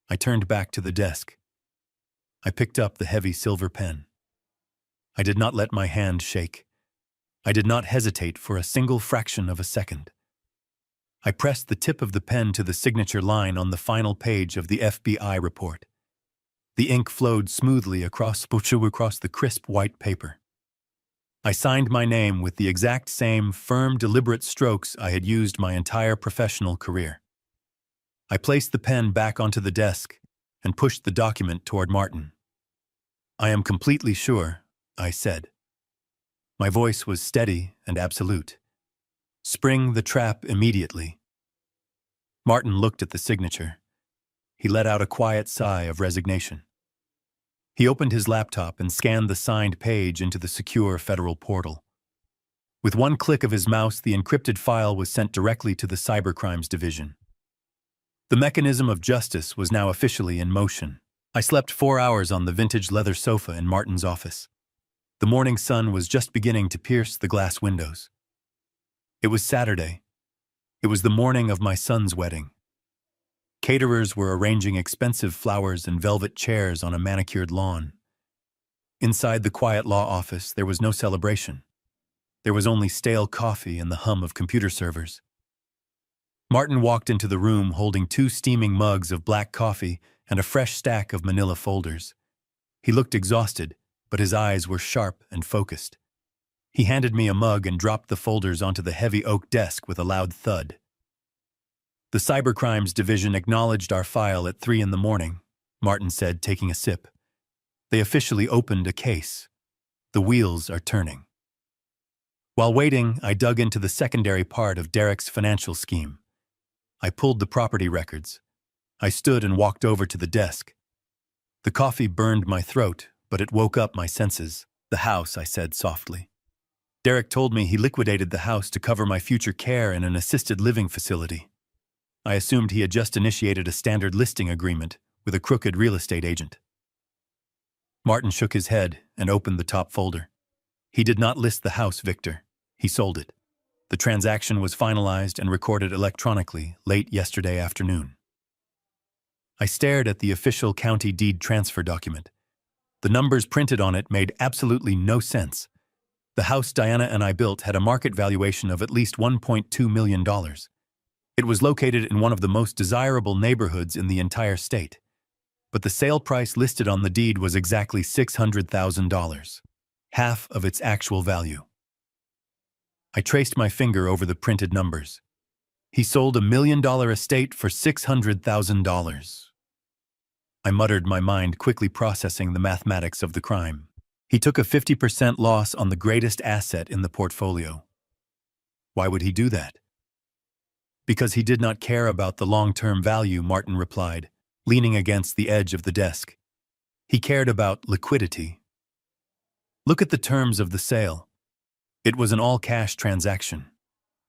I turned back to the desk. I picked up the heavy silver pen. I did not let my hand shake. I did not hesitate for a single fraction of a second. I pressed the tip of the pen to the signature line on the final page of the FBI report. The ink flowed smoothly across the crisp white paper. I signed my name with the exact same firm, deliberate strokes I had used my entire professional career. I placed the pen back onto the desk and pushed the document toward Martin. "I am completely sure," I said. My voice was steady and absolute. "Spring the trap immediately." Martin looked at the signature. He let out a quiet sigh of resignation. He opened his laptop and scanned the signed page into the secure federal portal. With one click of his mouse, the encrypted file was sent directly to the Cybercrimes Division. The mechanism of justice was now officially in motion. I slept 4 hours on the vintage leather sofa in Martin's office. The morning sun was just beginning to pierce the glass windows. It was Saturday. It was the morning of my son's wedding. Caterers were arranging expensive flowers and velvet chairs on a manicured lawn. Inside the quiet law office, there was no celebration. There was only stale coffee and the hum of computer servers. Martin walked into the room holding 2 steaming mugs of black coffee and a fresh stack of manila folders. He looked exhausted, but his eyes were sharp and focused. He handed me a mug and dropped the folders onto the heavy oak desk with a loud thud. "The Cybercrimes Division acknowledged our file at 3 a.m, Martin said, taking a sip. "They officially opened a case. The wheels are turning." While waiting, I dug into the secondary part of Derek's financial scheme. I pulled the property records. I stood and walked over to the desk. The coffee burned my throat, but it woke up my senses. "The house," I said softly. "Derek told me he liquidated the house to cover my future care in an assisted living facility." I assumed he had just initiated a standard listing agreement with a crooked real estate agent. Martin shook his head and opened the top folder. "He did not list the house, Victor. He sold it. The transaction was finalized and recorded electronically late yesterday afternoon." I stared at the official county deed transfer document. The numbers printed on it made absolutely no sense. The house Diana and I built had a market valuation of at least $1.2 million. It was located in one of the most desirable neighborhoods in the entire state. But the sale price listed on the deed was exactly $600,000, half of its actual value. I traced my finger over the printed numbers. He sold $1 million estate for $600,000. I muttered, my mind quickly processing the mathematics of the crime. He took a 50% loss on the greatest asset in the portfolio. Why would he do that? "Because he did not care about the long-term value," Martin replied, leaning against the edge of the desk. "He cared about liquidity. Look at the terms of the sale. It was an all-cash transaction.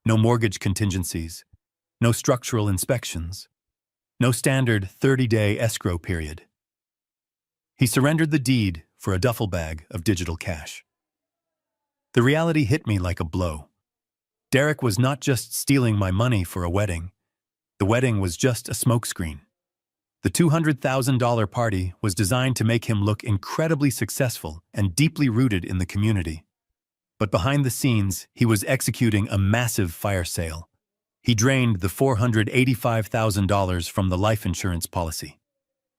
No mortgage contingencies, no structural inspections, no standard 30-day escrow period. He surrendered the deed for a duffel bag of digital cash." The reality hit me like a blow. Derek was not just stealing my money for a wedding. The wedding was just a smokescreen. The $200,000 party was designed to make him look incredibly successful and deeply rooted in the community. But behind the scenes, he was executing a massive fire sale. He drained the $485,000 from the life insurance policy.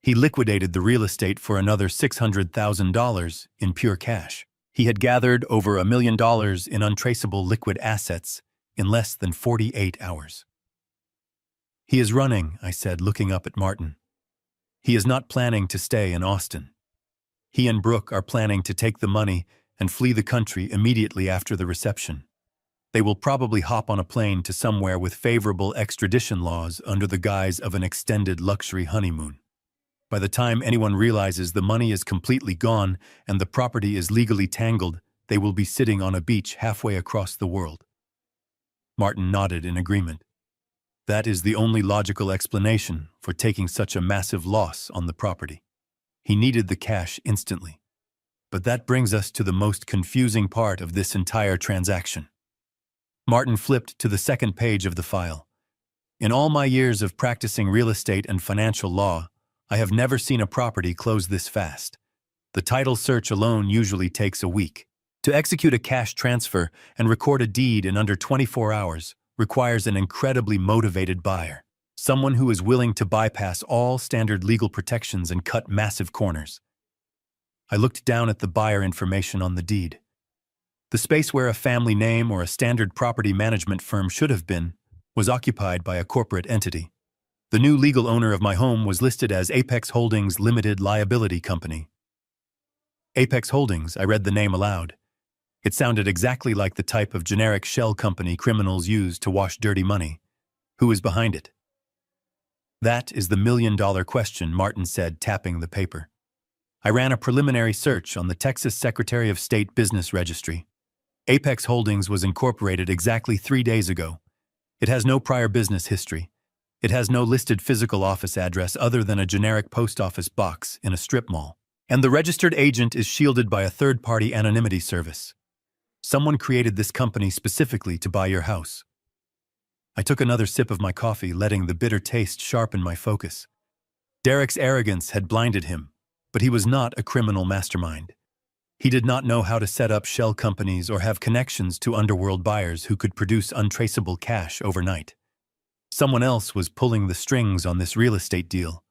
He liquidated the real estate for another $600,000 in pure cash. He had gathered over $1 million in untraceable liquid assets in less than 48 hours. "He is running," I said, looking up at Martin. "He is not planning to stay in Austin. He and Brooke are planning to take the money and flee the country immediately after the reception. They will probably hop on a plane to somewhere with favorable extradition laws under the guise of an extended luxury honeymoon. By the time anyone realizes the money is completely gone and the property is legally tangled, they will be sitting on a beach halfway across the world." Martin nodded in agreement. That is the only logical explanation for taking such a massive loss on the property. He needed the cash instantly. But that brings us to the most confusing part of this entire transaction. Martin flipped to the second page of the file. In all my years of practicing real estate and financial law, I have never seen a property close this fast. The title search alone usually takes a week. To execute a cash transfer and record a deed in under 24 hours requires an incredibly motivated buyer, someone who is willing to bypass all standard legal protections and cut massive corners. I looked down at the buyer information on the deed. The space where a family name or a standard property management firm should have been was occupied by a corporate entity. The new legal owner of my home was listed as Apex Holdings Limited Liability Company. Apex Holdings, I read the name aloud. It sounded exactly like the type of generic shell company criminals use to wash dirty money. Who is behind it? That is the million-dollar question, Martin said, tapping the paper. I ran a preliminary search on the Texas Secretary of State Business Registry. Apex Holdings was incorporated exactly 3 days ago. It has no prior business history. It has no listed physical office address other than a generic post office box in a strip mall. And the registered agent is shielded by a third-party anonymity service. Someone created this company specifically to buy your house. I took another sip of my coffee, letting the bitter taste sharpen my focus. Derek's arrogance had blinded him, but he was not a criminal mastermind. He did not know how to set up shell companies or have connections to underworld buyers who could produce untraceable cash overnight. Someone else was pulling the strings on this real estate deal.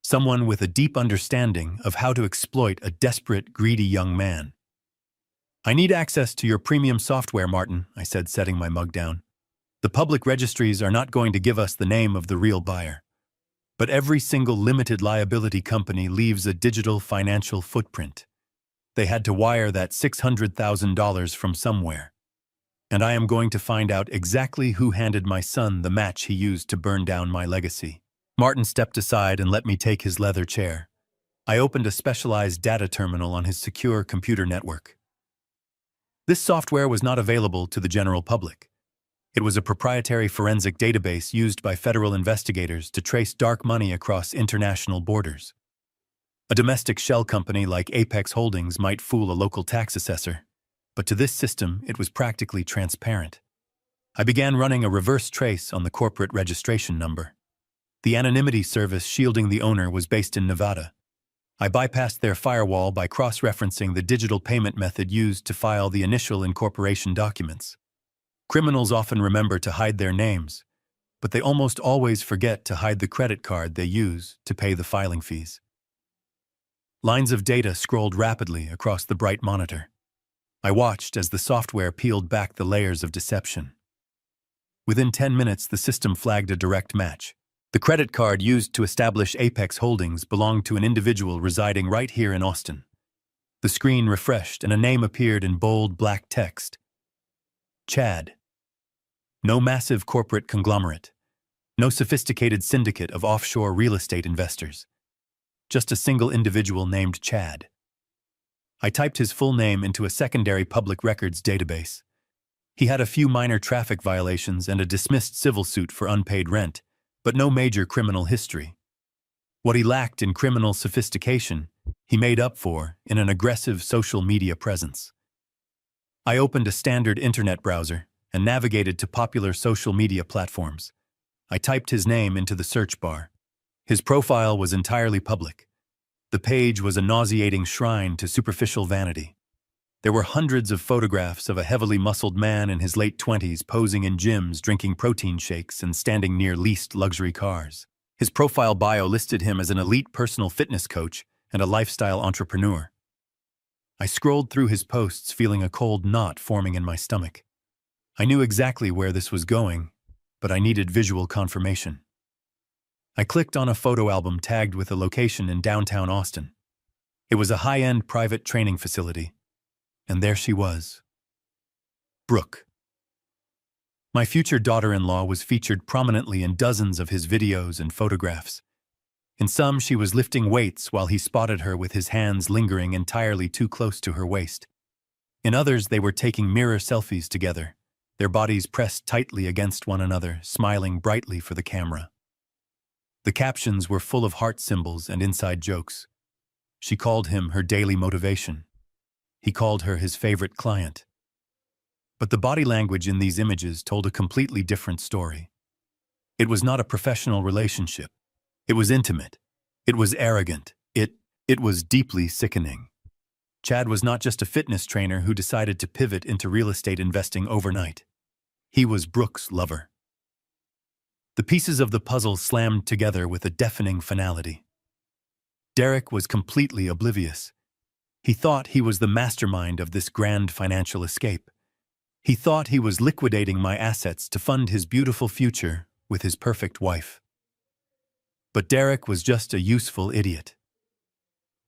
Someone with a deep understanding of how to exploit a desperate, greedy young man. "I need access to your premium software, Martin," I said, setting my mug down. "The public registries are not going to give us the name of the real buyer. But every single limited liability company leaves a digital financial footprint. They had to wire that $600,000 from somewhere. And I am going to find out exactly who handed my son the match he used to burn down my legacy." Martin stepped aside and let me take his leather chair. I opened a specialized data terminal on his secure computer network. This software was not available to the general public. It was a proprietary forensic database used by federal investigators to trace dark money across international borders. A domestic shell company like Apex Holdings might fool a local tax assessor, but to this system it was practically transparent. I began running a reverse trace on the corporate registration number. The anonymity service shielding the owner was based in Nevada. I bypassed their firewall by cross-referencing the digital payment method used to file the initial incorporation documents. Criminals often remember to hide their names, but they almost always forget to hide the credit card they use to pay the filing fees. Lines of data scrolled rapidly across the bright monitor. I watched as the software peeled back the layers of deception. Within 10 minutes, the system flagged a direct match. The credit card used to establish Apex Holdings belonged to an individual residing right here in Austin. The screen refreshed and a name appeared in bold black text. Chad. No massive corporate conglomerate. No sophisticated syndicate of offshore real estate investors. Just a single individual named Chad. I typed his full name into a secondary public records database. He had a few minor traffic violations and a dismissed civil suit for unpaid rent, but no major criminal history. What he lacked in criminal sophistication, he made up for in an aggressive social media presence. I opened a standard internet browser and navigated to popular social media platforms. I typed his name into the search bar. His profile was entirely public. The page was a nauseating shrine to superficial vanity. There were hundreds of photographs of a heavily muscled man in his late 20s posing in gyms, drinking protein shakes, and standing near leased luxury cars. His profile bio listed him as an elite personal fitness coach and a lifestyle entrepreneur. I scrolled through his posts, feeling a cold knot forming in my stomach. I knew exactly where this was going, but I needed visual confirmation. I clicked on a photo album tagged with a location in downtown Austin. It was a high-end private training facility, and there she was. Brooke. My future daughter-in-law was featured prominently in dozens of his videos and photographs. In some, she was lifting weights while he spotted her with his hands lingering entirely too close to her waist. In others, they were taking mirror selfies together, their bodies pressed tightly against one another, smiling brightly for the camera. The captions were full of heart symbols and inside jokes. She called him her daily motivation. He called her his favorite client. But the body language in these images told a completely different story. It was not a professional relationship. It was intimate. It was arrogant. It was deeply sickening. Chad was not just a fitness trainer who decided to pivot into real estate investing overnight. He was Brooke's lover. The pieces of the puzzle slammed together with a deafening finality. Derek was completely oblivious. He thought he was the mastermind of this grand financial escape. He thought he was liquidating my assets to fund his beautiful future with his perfect wife. But Derek was just a useful idiot.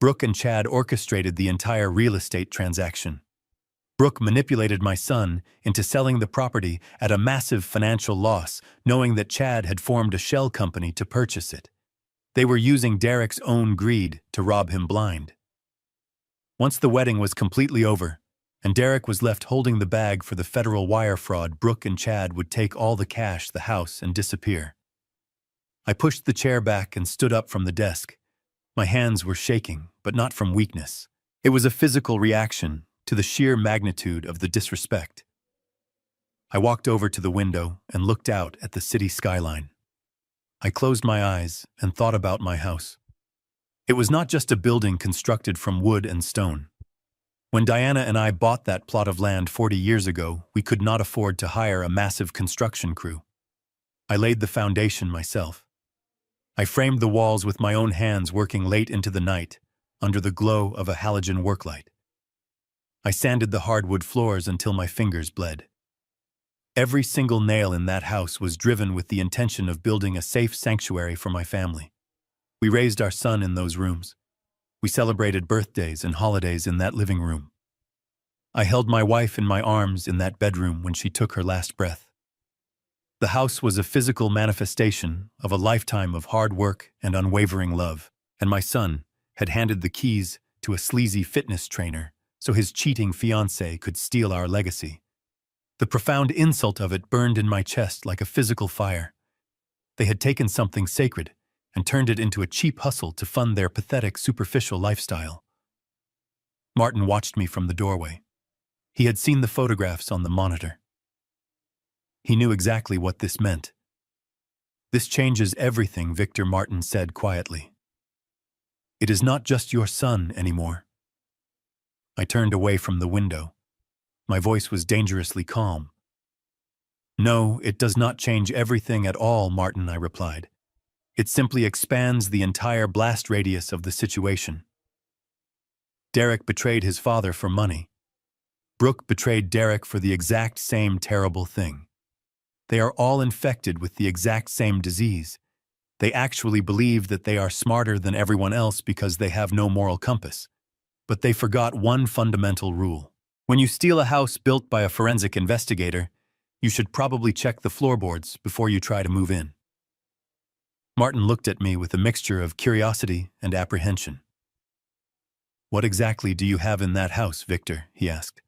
Brooke and Chad orchestrated the entire real estate transaction. Brooke manipulated my son into selling the property at a massive financial loss, knowing that Chad had formed a shell company to purchase it. They were using Derek's own greed to rob him blind. Once the wedding was completely over, and Derek was left holding the bag for the federal wire fraud, Brooke and Chad would take all the cash, the house, and disappear. I pushed the chair back and stood up from the desk. My hands were shaking, but not from weakness. It was a physical reaction to the sheer magnitude of the disrespect. I walked over to the window and looked out at the city skyline. I closed my eyes and thought about my house. It was not just a building constructed from wood and stone. When Diana and I bought that plot of land 40 years ago, we could not afford to hire a massive construction crew. I laid the foundation myself. I framed the walls with my own hands, working late into the night, under the glow of a halogen worklight. I sanded the hardwood floors until my fingers bled. Every single nail in that house was driven with the intention of building a safe sanctuary for my family. We raised our son in those rooms. We celebrated birthdays and holidays in that living room. I held my wife in my arms in that bedroom when she took her last breath. The house was a physical manifestation of a lifetime of hard work and unwavering love, and my son had handed the keys to a sleazy fitness trainer so his cheating fiancée could steal our legacy. The profound insult of it burned in my chest like a physical fire. They had taken something sacred and turned it into a cheap hustle to fund their pathetic, superficial lifestyle. Martin watched me from the doorway. He had seen the photographs on the monitor. He knew exactly what this meant. "This changes everything," Victor Martin said quietly. "It is not just your son anymore." I turned away from the window. My voice was dangerously calm. "No, it does not change everything at all, Martin," I replied. "It simply expands the entire blast radius of the situation." Derek betrayed his father for money. Brooke betrayed Derek for the exact same terrible thing. They are all infected with the exact same disease. They actually believe that they are smarter than everyone else because they have no moral compass. But they forgot one fundamental rule. When you steal a house built by a forensic investigator, you should probably check the floorboards before you try to move in. Martin looked at me with a mixture of curiosity and apprehension. "What exactly do you have in that house, Victor?" he asked.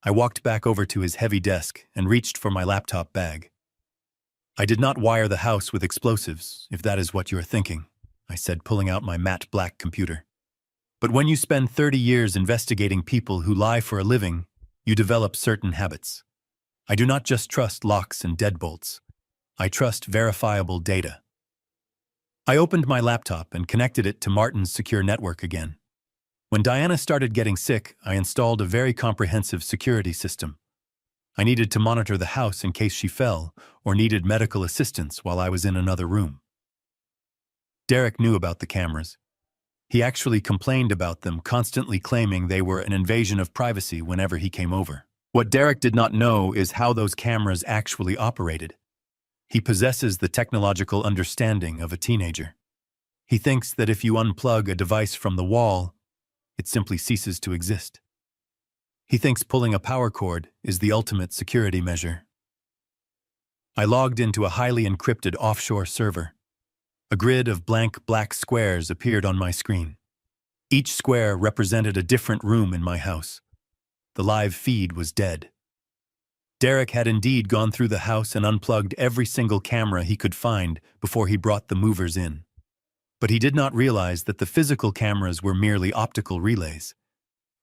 I walked back over to his heavy desk and reached for my laptop bag. "I did not wire the house with explosives, if that is what you are thinking," I said, pulling out my matte black computer. "But when you spend 30 years investigating people who lie for a living, you develop certain habits. I do not just trust locks and deadbolts. I trust verifiable data." I opened my laptop and connected it to Martin's secure network again. When Diana started getting sick, I installed a very comprehensive security system. I needed to monitor the house in case she fell or needed medical assistance while I was in another room. Derek knew about the cameras. He actually complained about them, constantly claiming they were an invasion of privacy whenever he came over. What Derek did not know is how those cameras actually operated. He possesses the technological understanding of a teenager. He thinks that if you unplug a device from the wall, it simply ceases to exist. He thinks pulling a power cord is the ultimate security measure. I logged into a highly encrypted offshore server. A grid of blank black squares appeared on my screen. Each square represented a different room in my house. The live feed was dead. Derek had indeed gone through the house and unplugged every single camera he could find before he brought the movers in. But he did not realize that the physical cameras were merely optical relays.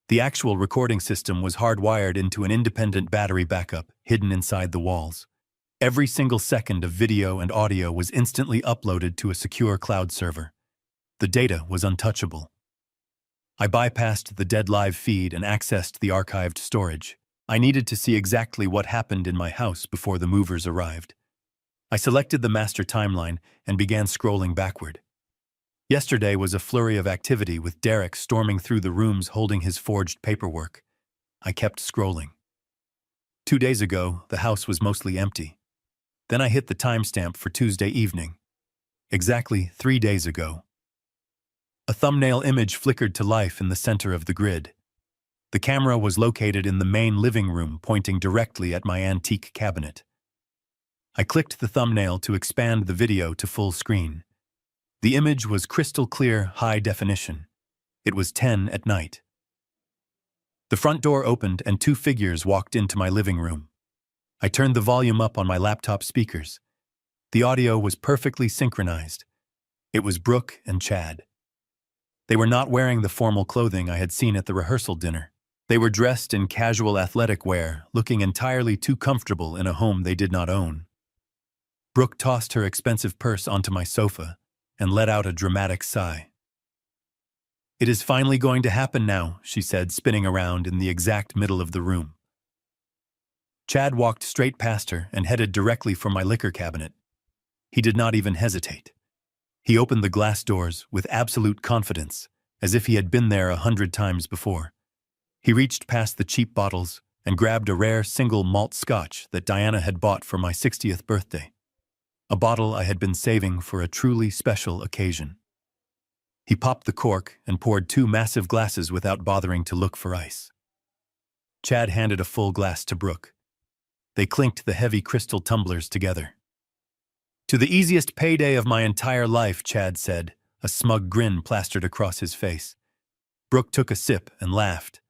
The actual recording system was hardwired into an independent battery backup hidden inside the walls. Every single second of video and audio was instantly uploaded to a secure cloud server. The data was untouchable. I bypassed the dead live feed and accessed the archived storage. I needed to see exactly what happened in my house before the movers arrived. I selected the master timeline and began scrolling backward. Yesterday was a flurry of activity with Derek storming through the rooms holding his forged paperwork. I kept scrolling. 2 days ago, the house was mostly empty. Then I hit the timestamp for Tuesday evening. Exactly 3 days ago. A thumbnail image flickered to life in the center of the grid. The camera was located in the main living room, pointing directly at my antique cabinet. I clicked the thumbnail to expand the video to full screen. The image was crystal clear, high definition. It was 10 at night. The front door opened and 2 figures walked into my living room. I turned the volume up on my laptop speakers. The audio was perfectly synchronized. It was Brooke and Chad. They were not wearing the formal clothing I had seen at the rehearsal dinner. They were dressed in casual athletic wear, looking entirely too comfortable in a home they did not own. Brooke tossed her expensive purse onto my sofa and let out a dramatic sigh. "It is finally going to happen now," she said, spinning around in the exact middle of the room. Chad walked straight past her and headed directly for my liquor cabinet. He did not even hesitate. He opened the glass doors with absolute confidence, as if he had been there 100 times before. He reached past the cheap bottles and grabbed a rare single malt scotch that Diana had bought for my 60th birthday. A bottle I had been saving for a truly special occasion. He popped the cork and poured 2 massive glasses without bothering to look for ice. Chad handed a full glass to Brooke. They clinked the heavy crystal tumblers together. "To the easiest payday of my entire life," Chad said, a smug grin plastered across his face. Brooke took a sip and laughed,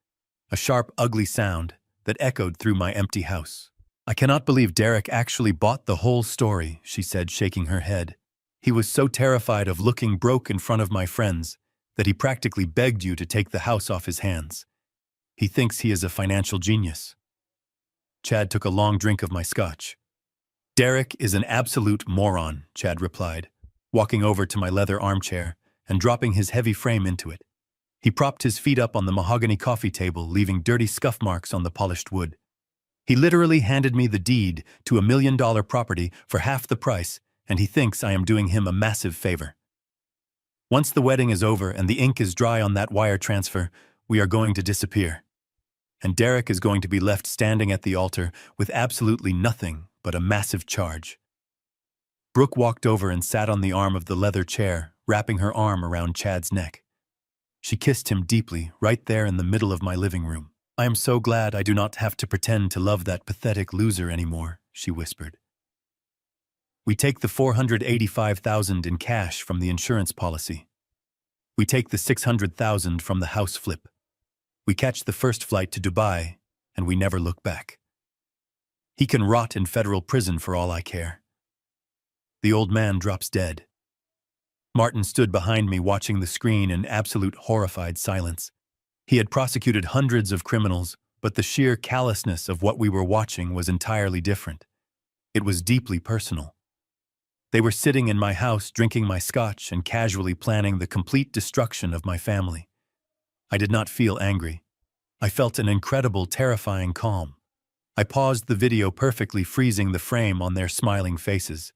a sharp, ugly sound that echoed through my empty house. "I cannot believe Derek actually bought the whole story," she said, shaking her head. "He was so terrified of looking broke in front of my friends that he practically begged you to take the house off his hands. He thinks he is a financial genius." Chad took a long drink of my scotch. "Derek is an absolute moron," Chad replied, walking over to my leather armchair and dropping his heavy frame into it. He propped his feet up on the mahogany coffee table, leaving dirty scuff marks on the polished wood. "He literally handed me the deed to $1 million property for half the price, and he thinks I am doing him a massive favor. Once the wedding is over and the ink is dry on that wire transfer, we are going to disappear. And Derek is going to be left standing at the altar with absolutely nothing but a massive charge." Brooke walked over and sat on the arm of the leather chair, wrapping her arm around Chad's neck. She kissed him deeply, right there in the middle of my living room. "I am so glad I do not have to pretend to love that pathetic loser anymore," she whispered. "We take the $485,000 in cash from the insurance policy. We take the $600,000 from the house flip. We catch the first flight to Dubai, and we never look back. He can rot in federal prison for all I care." The old man drops dead. Martin stood behind me watching the screen in absolute horrified silence. He had prosecuted hundreds of criminals, but the sheer callousness of what we were watching was entirely different. It was deeply personal. They were sitting in my house drinking my scotch and casually planning the complete destruction of my family. I did not feel angry. I felt an incredible, terrifying calm. I paused the video, perfectly freezing the frame on their smiling faces.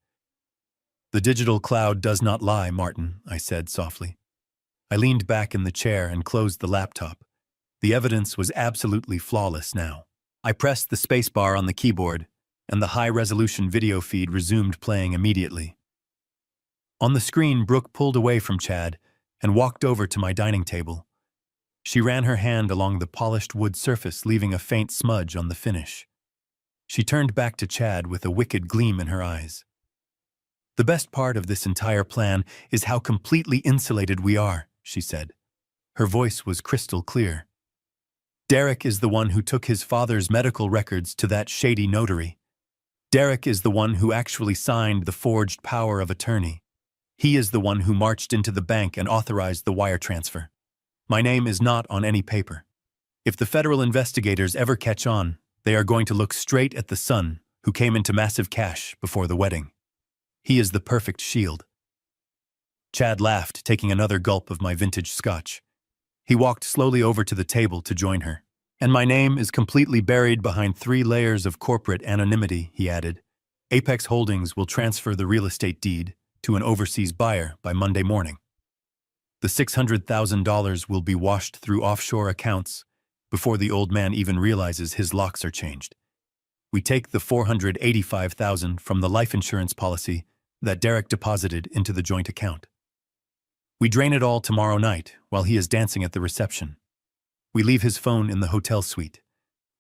"The digital cloud does not lie, Martin," I said softly. I leaned back in the chair and closed the laptop. The evidence was absolutely flawless now. I pressed the spacebar on the keyboard, and the high-resolution video feed resumed playing immediately. On the screen, Brooke pulled away from Chad and walked over to my dining table. She ran her hand along the polished wood surface, leaving a faint smudge on the finish. She turned back to Chad with a wicked gleam in her eyes. "The best part of this entire plan is how completely insulated we are," she said. Her voice was crystal clear. "Derek is the one who took his father's medical records to that shady notary. Derek is the one who actually signed the forged power of attorney. He is the one who marched into the bank and authorized the wire transfer. My name is not on any paper. If the federal investigators ever catch on, they are going to look straight at the son who came into massive cash before the wedding. He is the perfect shield." Chad laughed, taking another gulp of my vintage scotch. He walked slowly over to the table to join her. "And my name is completely buried behind 3 layers of corporate anonymity," he added. "Apex Holdings will transfer the real estate deed to an overseas buyer by Monday morning. The $600,000 will be washed through offshore accounts before the old man even realizes his locks are changed. We take the $485,000 from the life insurance policy that Derek deposited into the joint account. We drain it all tomorrow night while he is dancing at the reception. We leave his phone in the hotel suite.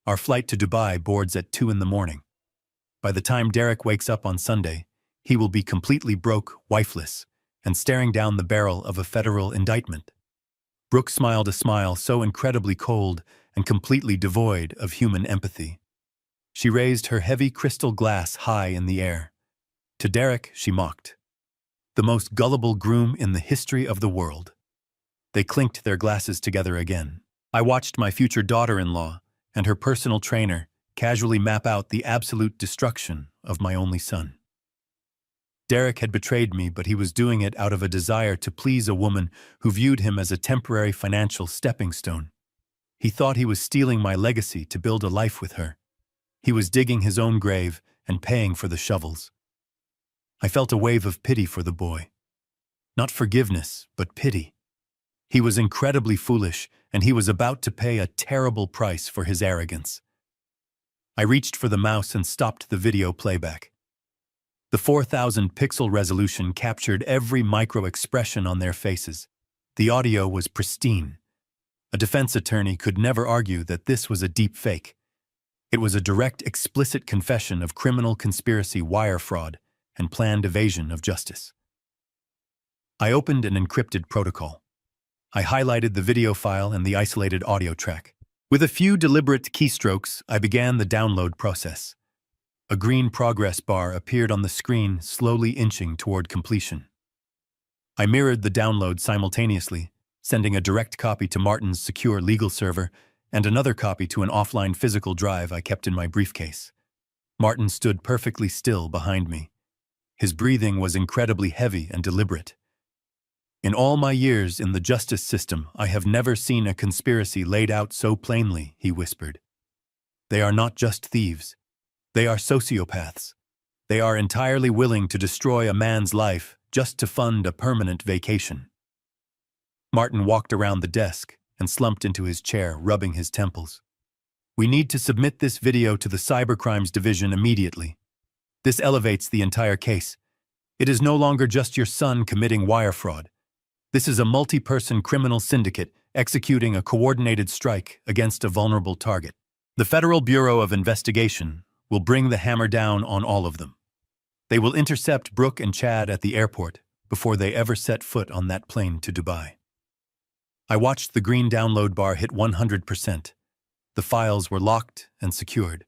Our flight to Dubai boards at 2 in the morning. By the time Derek wakes up on Sunday, he will be completely broke, wifeless, and staring down the barrel of a federal indictment." Brooke smiled a smile so incredibly cold and completely devoid of human empathy. She raised her heavy crystal glass high in the air. To Derek, she mocked. "The most gullible groom in the history of the world." They clinked their glasses together again. I watched my future daughter-in-law and her personal trainer casually map out the absolute destruction of my only son. Derek had betrayed me, but he was doing it out of a desire to please a woman who viewed him as a temporary financial stepping stone. He thought he was stealing my legacy to build a life with her. He was digging his own grave and paying for the shovels. I felt a wave of pity for the boy. Not forgiveness, but pity. He was incredibly foolish, and he was about to pay a terrible price for his arrogance. I reached for the mouse and stopped the video playback. The 4,000 pixel resolution captured every micro-expression on their faces. The audio was pristine. A defense attorney could never argue that this was a deep fake. It was a direct, explicit confession of criminal conspiracy, wire fraud, and planned evasion of justice. I opened an encrypted protocol. I highlighted the video file and the isolated audio track. With a few deliberate keystrokes, I began the download process. A green progress bar appeared on the screen, slowly inching toward completion. I mirrored the download simultaneously, sending a direct copy to Martin's secure legal server and another copy to an offline physical drive I kept in my briefcase. Martin stood perfectly still behind me. His breathing was incredibly heavy and deliberate. "In all my years in the justice system, I have never seen a conspiracy laid out so plainly," he whispered. "They are not just thieves. They are sociopaths. They are entirely willing to destroy a man's life just to fund a permanent vacation." Martin walked around the desk and slumped into his chair, rubbing his temples. "We need to submit this video to the Cybercrimes Division immediately. This elevates the entire case. It is no longer just your son committing wire fraud. This is a multi-person criminal syndicate executing a coordinated strike against a vulnerable target. The Federal Bureau of Investigation will bring the hammer down on all of them. They will intercept Brooke and Chad at the airport before they ever set foot on that plane to Dubai." I watched the green download bar hit 100%. The files were locked and secured.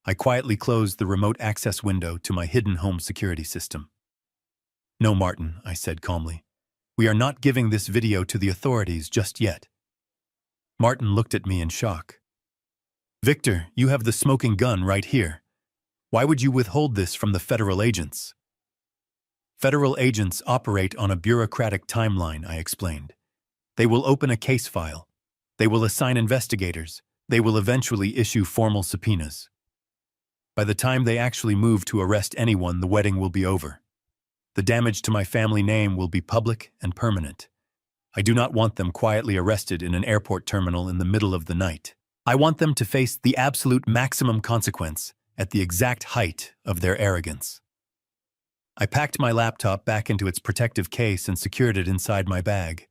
I quietly closed the remote access window to my hidden home security system. "No, Martin," I said calmly. "We are not giving this video to the authorities just yet." Martin looked at me in shock. "Victor, you have the smoking gun right here. Why would you withhold this from the federal agents?" Federal agents operate on a bureaucratic timeline, I explained. They will open a case file. They will assign investigators. They will eventually issue formal subpoenas. By the time they actually move to arrest anyone, the wedding will be over. The damage to my family name will be public and permanent. I do not want them quietly arrested in an airport terminal in the middle of the night. I want them to face the absolute maximum consequence at the exact height of their arrogance. I packed my laptop back into its protective case and secured it inside my bag.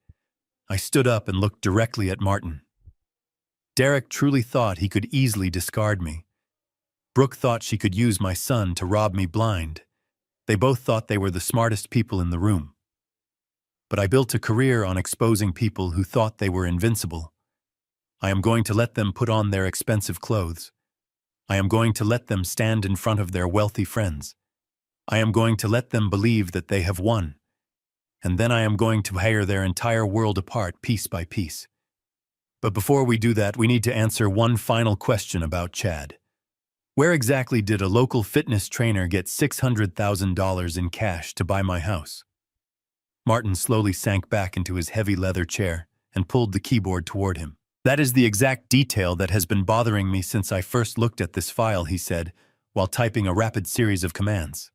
I stood up and looked directly at Martin. Derek truly thought he could easily discard me. Brooke thought she could use my son to rob me blind. They both thought they were the smartest people in the room. But I built a career on exposing people who thought they were invincible. I am going to let them put on their expensive clothes. I am going to let them stand in front of their wealthy friends. I am going to let them believe that they have won. And then I am going to tear their entire world apart piece by piece. But before we do that, we need to answer one final question about Chad. Where exactly did a local fitness trainer get $600,000 in cash to buy my house? Martin slowly sank back into his heavy leather chair and pulled the keyboard toward him. That is the exact detail that has been bothering me since I first looked at this file, he said, while typing a rapid series of commands.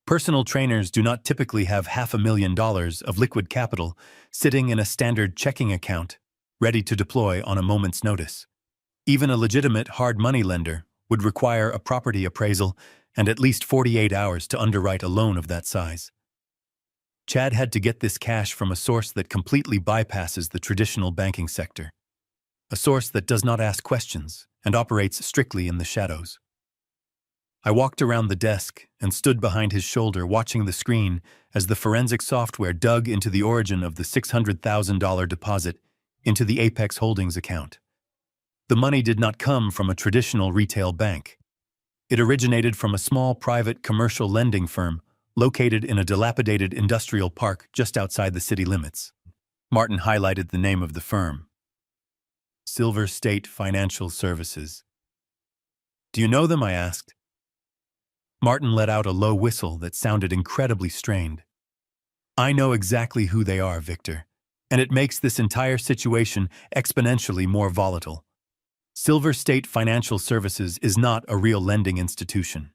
Personal trainers do not typically have $500,000 of liquid capital sitting in a standard checking account, ready to deploy on a moment's notice. Even a legitimate hard money lender would require a property appraisal and at least 48 hours to underwrite a loan of that size. Chad had to get this cash from a source that completely bypasses the traditional banking sector. A source that does not ask questions and operates strictly in the shadows. I walked around the desk and stood behind his shoulder watching the screen as the forensic software dug into the origin of the $600,000 deposit into the Apex Holdings account. The money did not come from a traditional retail bank. It originated from a small private commercial lending firm located in a dilapidated industrial park just outside the city limits. Martin highlighted the name of the firm. Silver State Financial Services. Do you know them? I asked. Martin let out a low whistle that sounded incredibly strained. I know exactly who they are, Victor, and it makes this entire situation exponentially more volatile. Silver State Financial Services is not a real lending institution.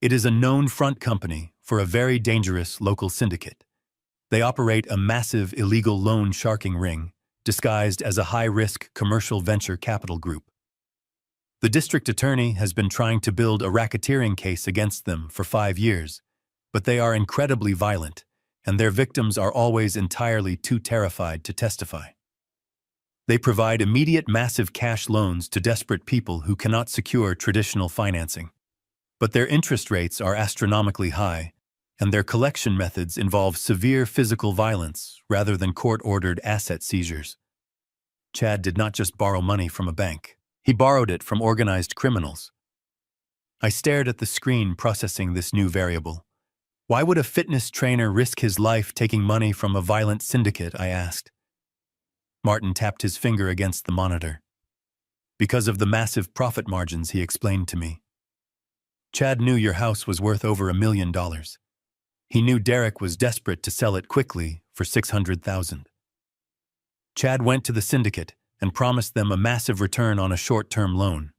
It is a known front company for a very dangerous local syndicate. They operate a massive illegal loan sharking ring, disguised as a high-risk commercial venture capital group. The district attorney has been trying to build a racketeering case against them for 5 years, but they are incredibly violent, and their victims are always entirely too terrified to testify. They provide immediate massive cash loans to desperate people who cannot secure traditional financing. But their interest rates are astronomically high, and their collection methods involve severe physical violence rather than court-ordered asset seizures. Chad did not just borrow money from a bank. He borrowed it from organized criminals. I stared at the screen processing this new variable. Why would a fitness trainer risk his life taking money from a violent syndicate, I asked. Martin tapped his finger against the monitor. Because of the massive profit margins, he explained to me. Chad knew your house was worth over $1 million. He knew Derek was desperate to sell it quickly for $600,000. Chad went to the syndicate and promised them a massive return on a short-term loan.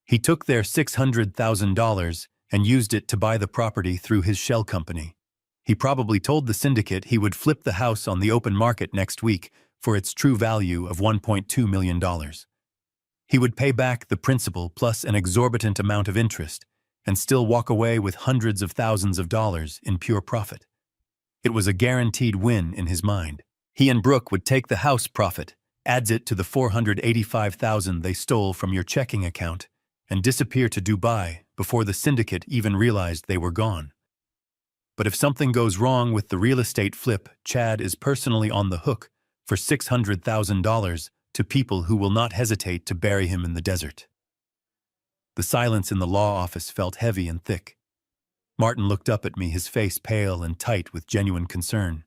He took their $600,000 and used it to buy the property through his shell company. He probably told the syndicate he would flip the house on the open market next week for its true value of $1.2 million. He would pay back the principal plus an exorbitant amount of interest and still walk away with hundreds of thousands of dollars in pure profit. It was a guaranteed win in his mind. He and Brooke would take the house profit, adds it to the $485,000 they stole from your checking account, and disappear to Dubai before the syndicate even realized they were gone. But if something goes wrong with the real estate flip, Chad is personally on the hook for $600,000 to people who will not hesitate to bury him in the desert. The silence in the law office felt heavy and thick. Martin looked up at me, his face pale and tight with genuine concern.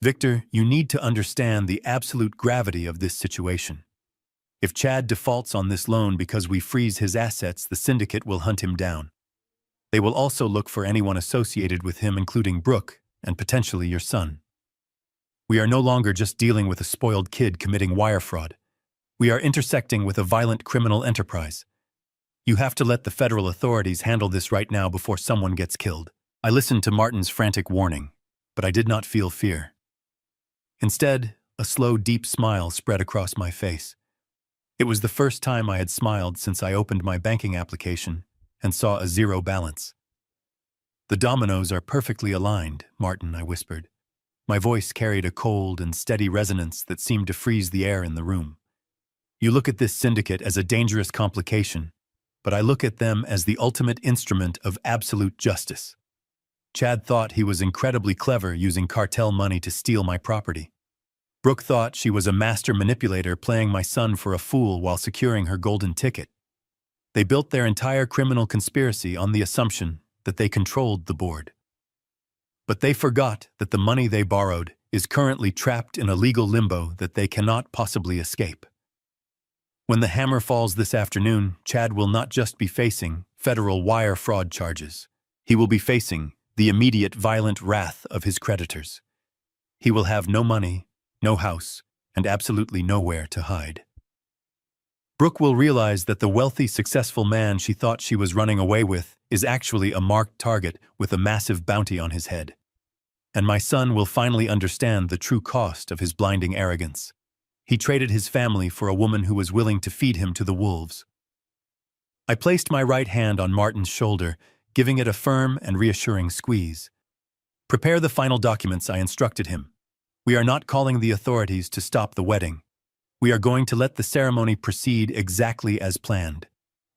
Victor, you need to understand the absolute gravity of this situation. If Chad defaults on this loan because we freeze his assets, the syndicate will hunt him down. They will also look for anyone associated with him, including Brooke and potentially your son. We are no longer just dealing with a spoiled kid committing wire fraud. We are intersecting with a violent criminal enterprise. You have to let the federal authorities handle this right now before someone gets killed. I listened to Martin's frantic warning, but I did not feel fear. Instead, a slow, deep smile spread across my face. It was the first time I had smiled since I opened my banking application and saw a zero balance. "The dominoes are perfectly aligned, Martin," I whispered. My voice carried a cold and steady resonance that seemed to freeze the air in the room. "You look at this syndicate as a dangerous complication, but I look at them as the ultimate instrument of absolute justice." Chad thought he was incredibly clever using cartel money to steal my property. Brooke thought she was a master manipulator playing my son for a fool while securing her golden ticket. They built their entire criminal conspiracy on the assumption that they controlled the board. But they forgot that the money they borrowed is currently trapped in a legal limbo that they cannot possibly escape. When the hammer falls this afternoon, Chad will not just be facing federal wire fraud charges. He will be facing the immediate violent wrath of his creditors. He will have no money, no house, and absolutely nowhere to hide. Brooke will realize that the wealthy, successful man she thought she was running away with is actually a marked target with a massive bounty on his head. And my son will finally understand the true cost of his blinding arrogance. He traded his family for a woman who was willing to feed him to the wolves. I placed my right hand on Martin's shoulder, giving it a firm and reassuring squeeze. "Prepare the final documents," I instructed him. "We are not calling the authorities to stop the wedding. We are going to let the ceremony proceed exactly as planned.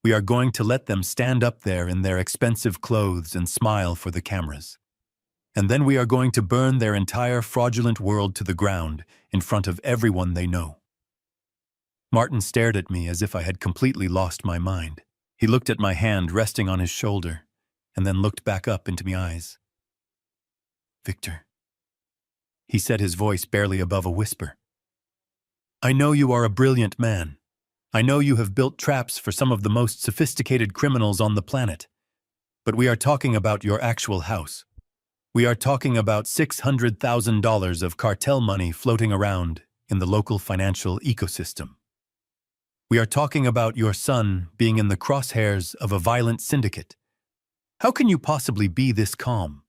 We are going to let them stand up there in their expensive clothes and smile for the cameras. And then we are going to burn their entire fraudulent world to the ground in front of everyone they know." Martin stared at me as if I had completely lost my mind. He looked at my hand resting on his shoulder, and then looked back up into my eyes. "Victor," he said, his voice barely above a whisper. "I know you are a brilliant man. I know you have built traps for some of the most sophisticated criminals on the planet. But we are talking about your actual house. We are talking about $600,000 of cartel money floating around in the local financial ecosystem. We are talking about your son being in the crosshairs of a violent syndicate. How can you possibly be this calm?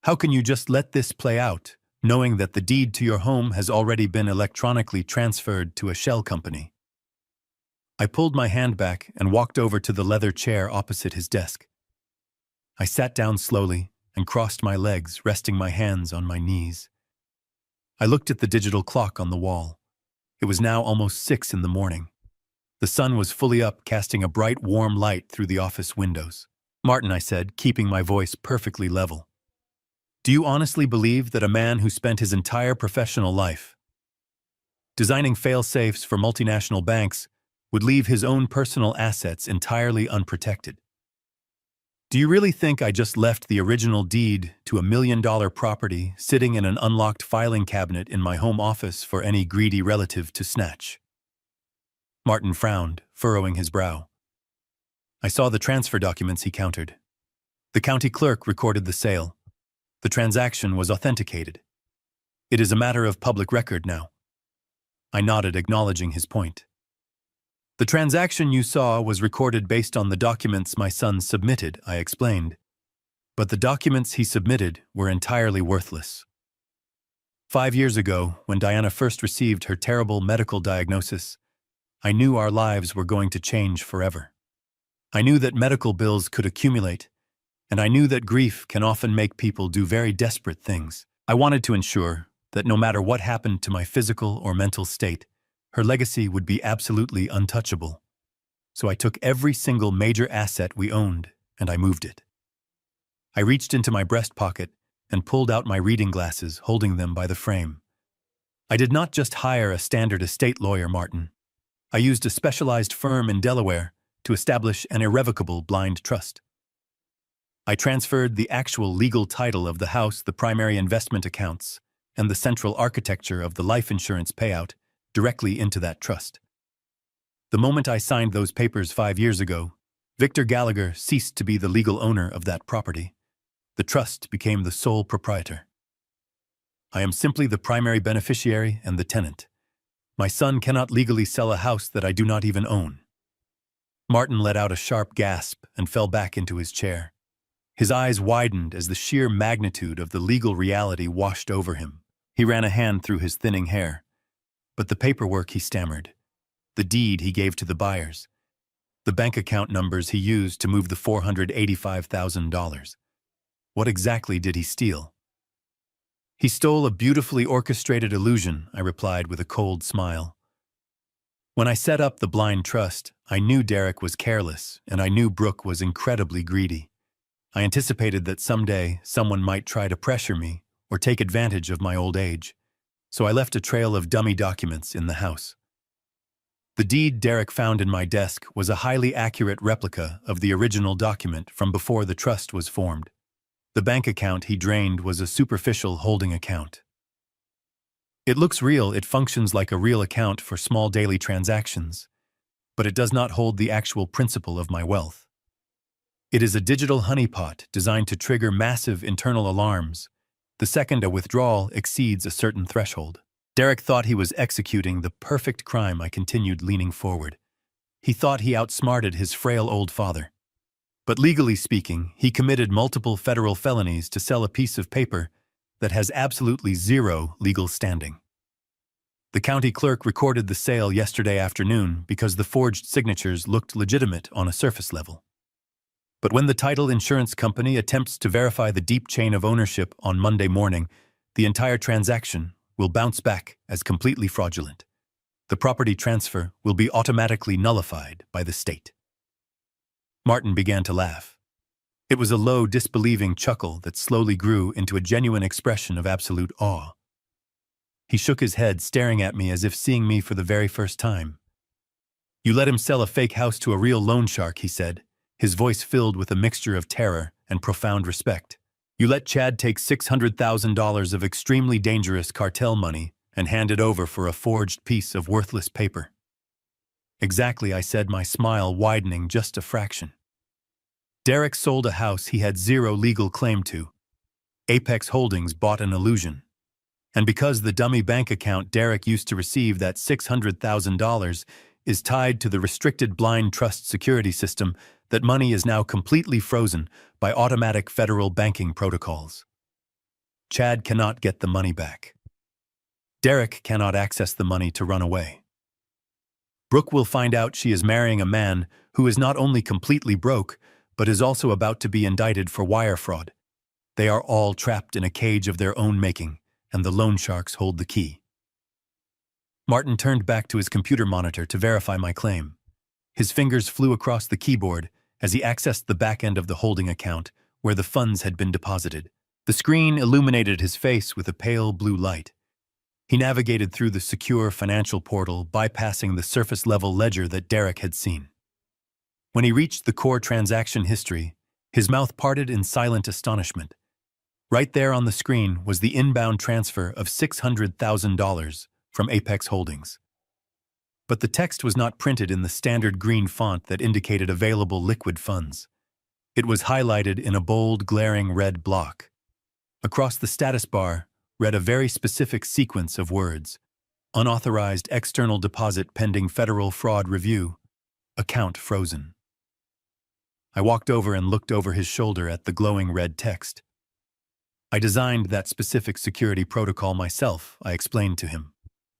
How can you just let this play out, knowing that the deed to your home has already been electronically transferred to a shell company?" I pulled my hand back and walked over to the leather chair opposite his desk. I sat down slowly and crossed my legs, resting my hands on my knees. I looked at the digital clock on the wall. It was now almost 6 in the morning. The sun was fully up, casting a bright, warm light through the office windows. "Martin," I said, keeping my voice perfectly level, "do you honestly believe that a man who spent his entire professional life designing fail-safes for multinational banks would leave his own personal assets entirely unprotected? Do you really think I just left the original deed to a $1 million property sitting in an unlocked filing cabinet in my home office for any greedy relative to snatch?" Martin frowned, furrowing his brow. I saw the transfer documents, he countered. The county clerk recorded the sale. The transaction was authenticated. It is a matter of public record now. I nodded, acknowledging his point. The transaction you saw was recorded based on the documents my son submitted, I explained. But the documents he submitted were entirely worthless. 5 years ago, when Diana first received her terrible medical diagnosis, I knew our lives were going to change forever. I knew that medical bills could accumulate, and I knew that grief can often make people do very desperate things. I wanted to ensure that no matter what happened to my physical or mental state, her legacy would be absolutely untouchable. So I took every single major asset we owned and I moved it. I reached into my breast pocket and pulled out my reading glasses, holding them by the frame. I did not just hire a standard estate lawyer, Martin. I used a specialized firm in Delaware to establish an irrevocable blind trust. I transferred the actual legal title of the house, the primary investment accounts, and the central architecture of the life insurance payout directly into that trust. The moment I signed those papers 5 years ago, Victor Gallagher ceased to be the legal owner of that property. The trust became the sole proprietor. I am simply the primary beneficiary and the tenant. My son cannot legally sell a house that I do not even own. Martin let out a sharp gasp and fell back into his chair. His eyes widened as the sheer magnitude of the legal reality washed over him. He ran a hand through his thinning hair. But the paperwork, he stammered. The deed he gave to the buyers. The bank account numbers he used to move the $485,000. What exactly did he steal? He stole a beautifully orchestrated illusion, I replied with a cold smile. When I set up the blind trust, I knew Derek was careless, and I knew Brooke was incredibly greedy. I anticipated that someday someone might try to pressure me or take advantage of my old age, so I left a trail of dummy documents in the house. The deed Derek found in my desk was a highly accurate replica of the original document from before the trust was formed. The bank account he drained was a superficial holding account. It looks real, it functions like a real account for small daily transactions, but it does not hold the actual principle of my wealth. It is a digital honeypot designed to trigger massive internal alarms the second a withdrawal exceeds a certain threshold. Derek thought he was executing the perfect crime. I continued, leaning forward. He thought he outsmarted his frail old father. But legally speaking, he committed multiple federal felonies to sell a piece of paper that has absolutely zero legal standing. The county clerk recorded the sale yesterday afternoon because the forged signatures looked legitimate on a surface level. But when the title insurance company attempts to verify the deep chain of ownership on Monday morning, the entire transaction will bounce back as completely fraudulent. The property transfer will be automatically nullified by the state. Martin began to laugh. It was a low, disbelieving chuckle that slowly grew into a genuine expression of absolute awe. He shook his head, staring at me as if seeing me for the very first time. "You let him sell a fake house to a real loan shark," he said, his voice filled with a mixture of terror and profound respect. "You let Chad take $600,000 of extremely dangerous cartel money and hand it over for a forged piece of worthless paper." "Exactly," I said, my smile widening just a fraction. "Derek sold a house he had zero legal claim to. Apex Holdings bought an illusion. And because the dummy bank account Derek used to receive that $600,000 is tied to the restricted blind trust security system, that money is now completely frozen by automatic federal banking protocols. Chad cannot get the money back. Derek cannot access the money to run away. Brooke will find out she is marrying a man who is not only completely broke, but is also about to be indicted for wire fraud. They are all trapped in a cage of their own making, and the loan sharks hold the key." Martin turned back to his computer monitor to verify my claim. His fingers flew across the keyboard as he accessed the back end of the holding account where the funds had been deposited. The screen illuminated his face with a pale blue light. He navigated through the secure financial portal, bypassing the surface-level ledger that Derek had seen. When he reached the core transaction history, his mouth parted in silent astonishment. Right there on the screen was the inbound transfer of $600,000 from Apex Holdings. But the text was not printed in the standard green font that indicated available liquid funds. It was highlighted in a bold, glaring red block. Across the status bar read a very specific sequence of words: unauthorized external deposit pending federal fraud review, account frozen. I walked over and looked over his shoulder at the glowing red text. "I designed that specific security protocol myself," I explained to him.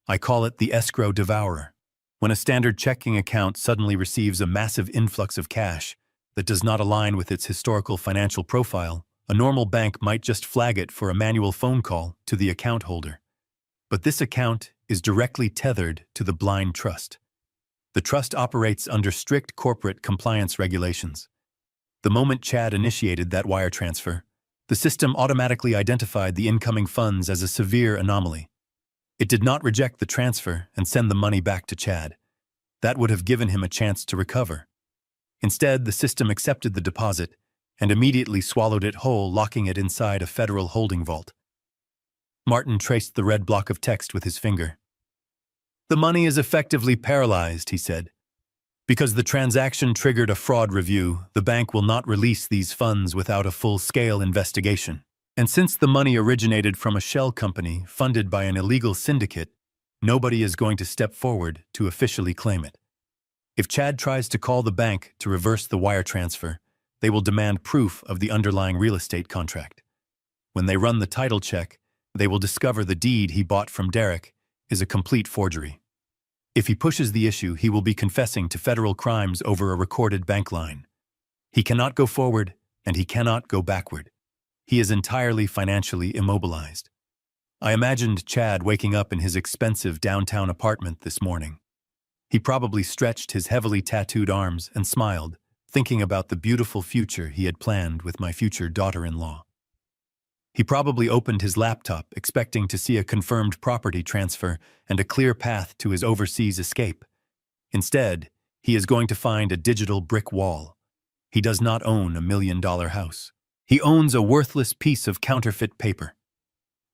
"I call it the escrow devourer. When a standard checking account suddenly receives a massive influx of cash that does not align with its historical financial profile, a normal bank might just flag it for a manual phone call to the account holder. But this account is directly tethered to the blind trust. The trust operates under strict corporate compliance regulations. The moment Chad initiated that wire transfer, the system automatically identified the incoming funds as a severe anomaly. It did not reject the transfer and send the money back to Chad. That would have given him a chance to recover. Instead, the system accepted the deposit and immediately swallowed it whole, locking it inside a federal holding vault." Martin traced the red block of text with his finger. "The money is effectively paralyzed," he said. Because the transaction triggered a fraud review, the bank will not release these funds without a full-scale investigation. And since the money originated from a shell company funded by an illegal syndicate, nobody is going to step forward to officially claim it. If Chad tries to call the bank to reverse the wire transfer, they will demand proof of the underlying real estate contract. When they run the title check, they will discover the deed he bought from Derek is a complete forgery. If he pushes the issue, he will be confessing to federal crimes over a recorded bank line. He cannot go forward, and he cannot go backward. He is entirely financially immobilized. I imagined Chad waking up in his expensive downtown apartment this morning. He probably stretched his heavily tattooed arms and smiled, thinking about the beautiful future he had planned with my future daughter-in-law. He probably opened his laptop expecting to see a confirmed property transfer and a clear path to his overseas escape. Instead, he is going to find a digital brick wall. He does not own a $1 million house. He owns a worthless piece of counterfeit paper.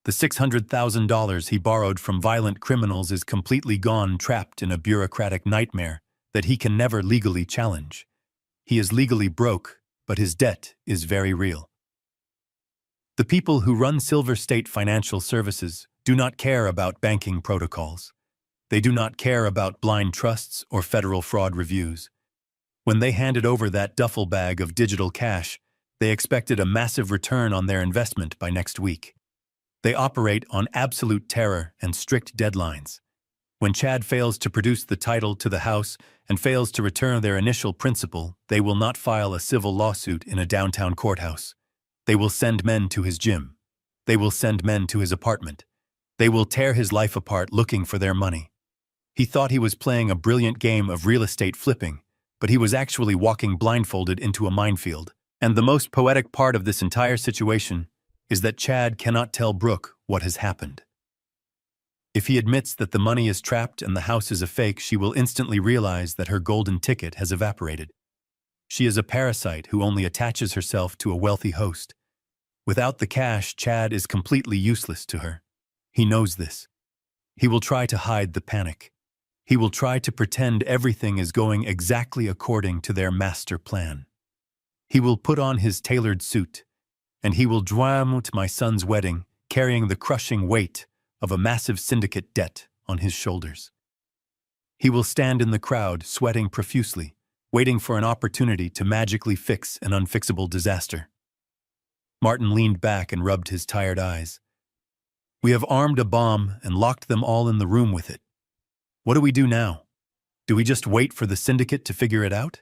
The $600,000 he borrowed from violent criminals is completely gone, trapped in a bureaucratic nightmare that he can never legally challenge. He is legally broke, but his debt is very real. The people who run Silver State Financial Services do not care about banking protocols. They do not care about blind trusts or federal fraud reviews. When they handed over that duffel bag of digital cash, they expected a massive return on their investment by next week. They operate on absolute terror and strict deadlines. When Chad fails to produce the title to the house and fails to return their initial principal, they will not file a civil lawsuit in a downtown courthouse. They will send men to his gym. They will send men to his apartment. They will tear his life apart looking for their money. He thought he was playing a brilliant game of real estate flipping, but he was actually walking blindfolded into a minefield. And the most poetic part of this entire situation is that Chad cannot tell Brooke what has happened. If he admits that the money is trapped and the house is a fake, she will instantly realize that her golden ticket has evaporated. She is a parasite who only attaches herself to a wealthy host. Without the cash, Chad is completely useless to her. He knows this. He will try to hide the panic. He will try to pretend everything is going exactly according to their master plan. He will put on his tailored suit, and he will dram to my son's wedding, carrying the crushing weight of a massive syndicate debt on his shoulders. He will stand in the crowd, sweating profusely, waiting for an opportunity to magically fix an unfixable disaster. Martin leaned back and rubbed his tired eyes. We have armed a bomb and locked them all in the room with it. What do we do now? Do we just wait for the syndicate to figure it out?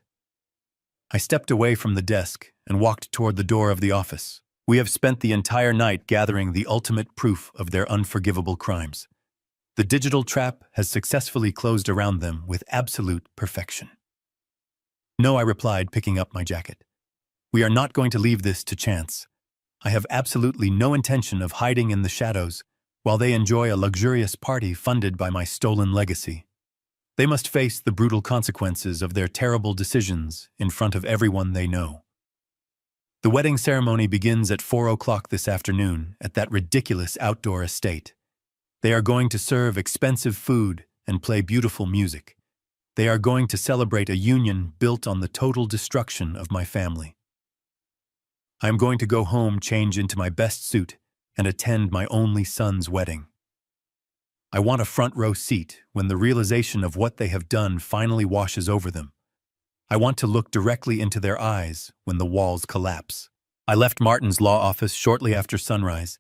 I stepped away from the desk and walked toward the door of the office. We have spent the entire night gathering the ultimate proof of their unforgivable crimes. The digital trap has successfully closed around them with absolute perfection. No, I replied, picking up my jacket. We are not going to leave this to chance. I have absolutely no intention of hiding in the shadows while they enjoy a luxurious party funded by my stolen legacy. They must face the brutal consequences of their terrible decisions in front of everyone they know. The wedding ceremony begins at 4 o'clock this afternoon at that ridiculous outdoor estate. They are going to serve expensive food and play beautiful music. They are going to celebrate a union built on the total destruction of my family. I am going to go home, change into my best suit, and attend my only son's wedding. I want a front row seat when the realization of what they have done finally washes over them. I want to look directly into their eyes when the walls collapse. I left Martin's law office shortly after sunrise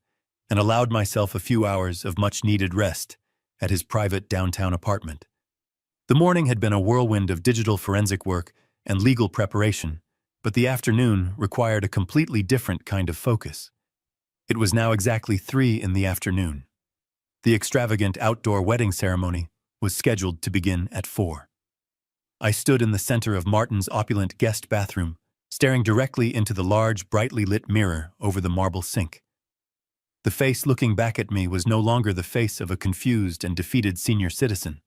and allowed myself a few hours of much-needed rest at his private downtown apartment. The morning had been a whirlwind of digital forensic work and legal preparation, but the afternoon required a completely different kind of focus. It was now exactly 3 in the afternoon. The extravagant outdoor wedding ceremony was scheduled to begin at 4. I stood in the center of Martin's opulent guest bathroom, staring directly into the large, brightly lit mirror over the marble sink. The face looking back at me was no longer the face of a confused and defeated senior citizen.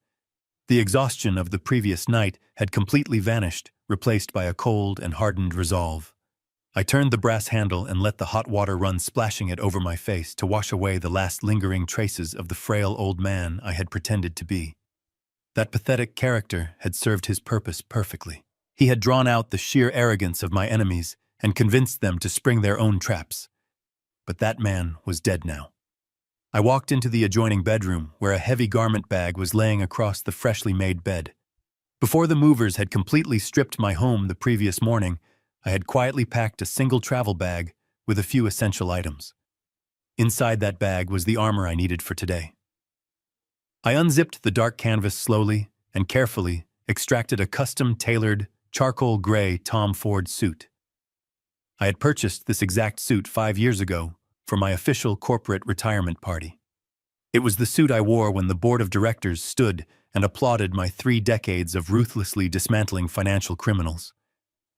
The exhaustion of the previous night had completely vanished, replaced by a cold and hardened resolve. I turned the brass handle and let the hot water run, splashing it over my face to wash away the last lingering traces of the frail old man I had pretended to be. That pathetic character had served his purpose perfectly. He had drawn out the sheer arrogance of my enemies and convinced them to spring their own traps. But that man was dead now. I walked into the adjoining bedroom, where a heavy garment bag was laying across the freshly made bed. Before the movers had completely stripped my home the previous morning, I had quietly packed a single travel bag with a few essential items. Inside that bag was the armor I needed for today. I unzipped the dark canvas slowly and carefully extracted a custom-tailored, charcoal gray Tom Ford suit. I had purchased this exact suit 5 years ago for my official corporate retirement party. It was the suit I wore when the board of directors stood and applauded my 3 decades of ruthlessly dismantling financial criminals.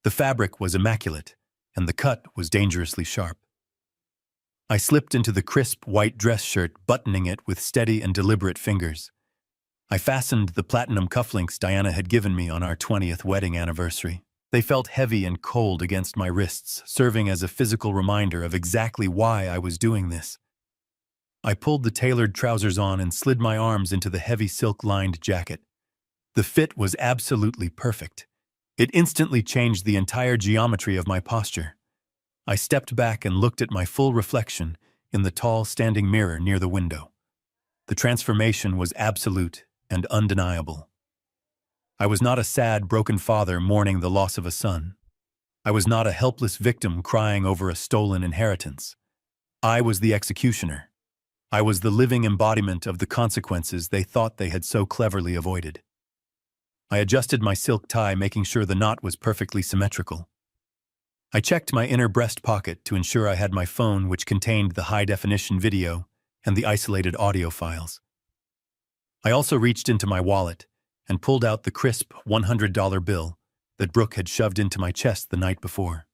The fabric was immaculate, and the cut was dangerously sharp. I slipped into the crisp white dress shirt, buttoning it with steady and deliberate fingers. I fastened the platinum cufflinks Diana had given me on our 20th wedding anniversary. They felt heavy and cold against my wrists, serving as a physical reminder of exactly why I was doing this. I pulled the tailored trousers on and slid my arms into the heavy silk-lined jacket. The fit was absolutely perfect. It instantly changed the entire geometry of my posture. I stepped back and looked at my full reflection in the tall standing mirror near the window. The transformation was absolute and undeniable. I was not a sad, broken father mourning the loss of a son. I was not a helpless victim crying over a stolen inheritance. I was the executioner. I was the living embodiment of the consequences they thought they had so cleverly avoided. I adjusted my silk tie, making sure the knot was perfectly symmetrical. I checked my inner breast pocket to ensure I had my phone, which contained the high-definition video and the isolated audio files. I also reached into my wallet and pulled out the crisp $100 bill that Brooke had shoved into my chest the night before.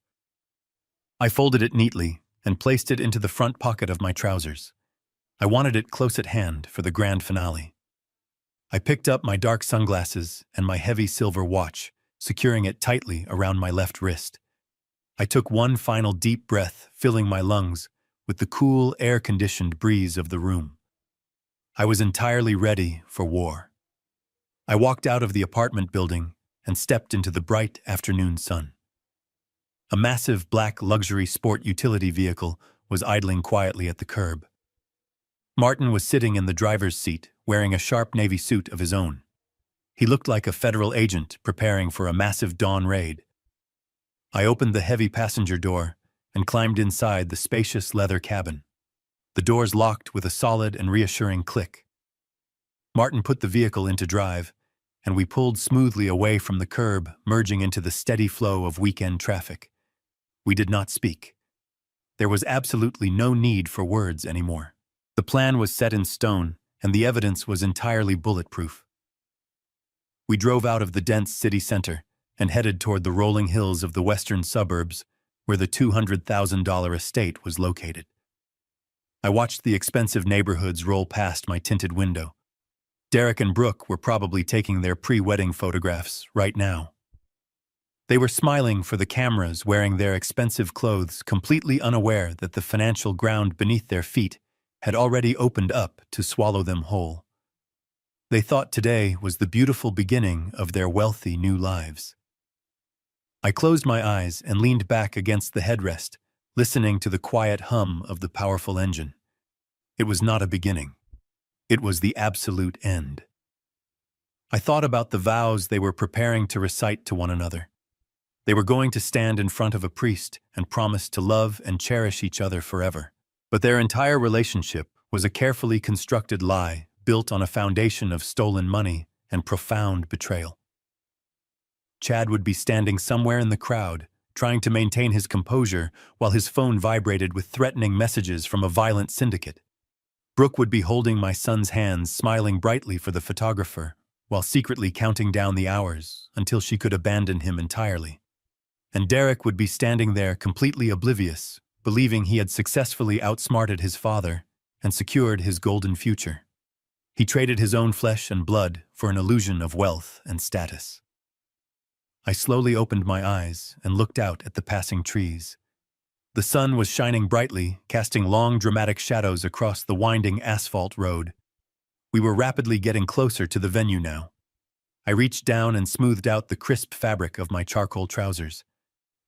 I folded it neatly and placed it into the front pocket of my trousers. I wanted it close at hand for the grand finale. I picked up my dark sunglasses and my heavy silver watch, securing it tightly around my left wrist. I took one final deep breath, filling my lungs with the cool, air-conditioned breeze of the room. I was entirely ready for war. I walked out of the apartment building and stepped into the bright afternoon sun. A massive black luxury sport utility vehicle was idling quietly at the curb. Martin was sitting in the driver's seat, wearing a sharp navy suit of his own. He looked like a federal agent preparing for a massive dawn raid. I opened the heavy passenger door and climbed inside the spacious leather cabin. The doors locked with a solid and reassuring click. Martin put the vehicle into drive, and we pulled smoothly away from the curb, merging into the steady flow of weekend traffic. We did not speak. There was absolutely no need for words anymore. The plan was set in stone, and the evidence was entirely bulletproof. We drove out of the dense city center and headed toward the rolling hills of the western suburbs, where the $200,000 estate was located. I watched the expensive neighborhoods roll past my tinted window. Derek and Brooke were probably taking their pre-wedding photographs right now. They were smiling for the cameras, wearing their expensive clothes, completely unaware that the financial ground beneath their feet had already opened up to swallow them whole. They thought today was the beautiful beginning of their wealthy new lives. I closed my eyes and leaned back against the headrest, listening to the quiet hum of the powerful engine. It was not a beginning. It was the absolute end. I thought about the vows they were preparing to recite to one another. They were going to stand in front of a priest and promise to love and cherish each other forever. But their entire relationship was a carefully constructed lie built on a foundation of stolen money and profound betrayal. Chad would be standing somewhere in the crowd, trying to maintain his composure while his phone vibrated with threatening messages from a violent syndicate. Brooke would be holding my son's hands, smiling brightly for the photographer, while secretly counting down the hours until she could abandon him entirely. And Derek would be standing there completely oblivious, believing he had successfully outsmarted his father and secured his golden future. He traded his own flesh and blood for an illusion of wealth and status. I slowly opened my eyes and looked out at the passing trees. The sun was shining brightly, casting long, dramatic shadows across the winding asphalt road. We were rapidly getting closer to the venue now. I reached down and smoothed out the crisp fabric of my charcoal trousers.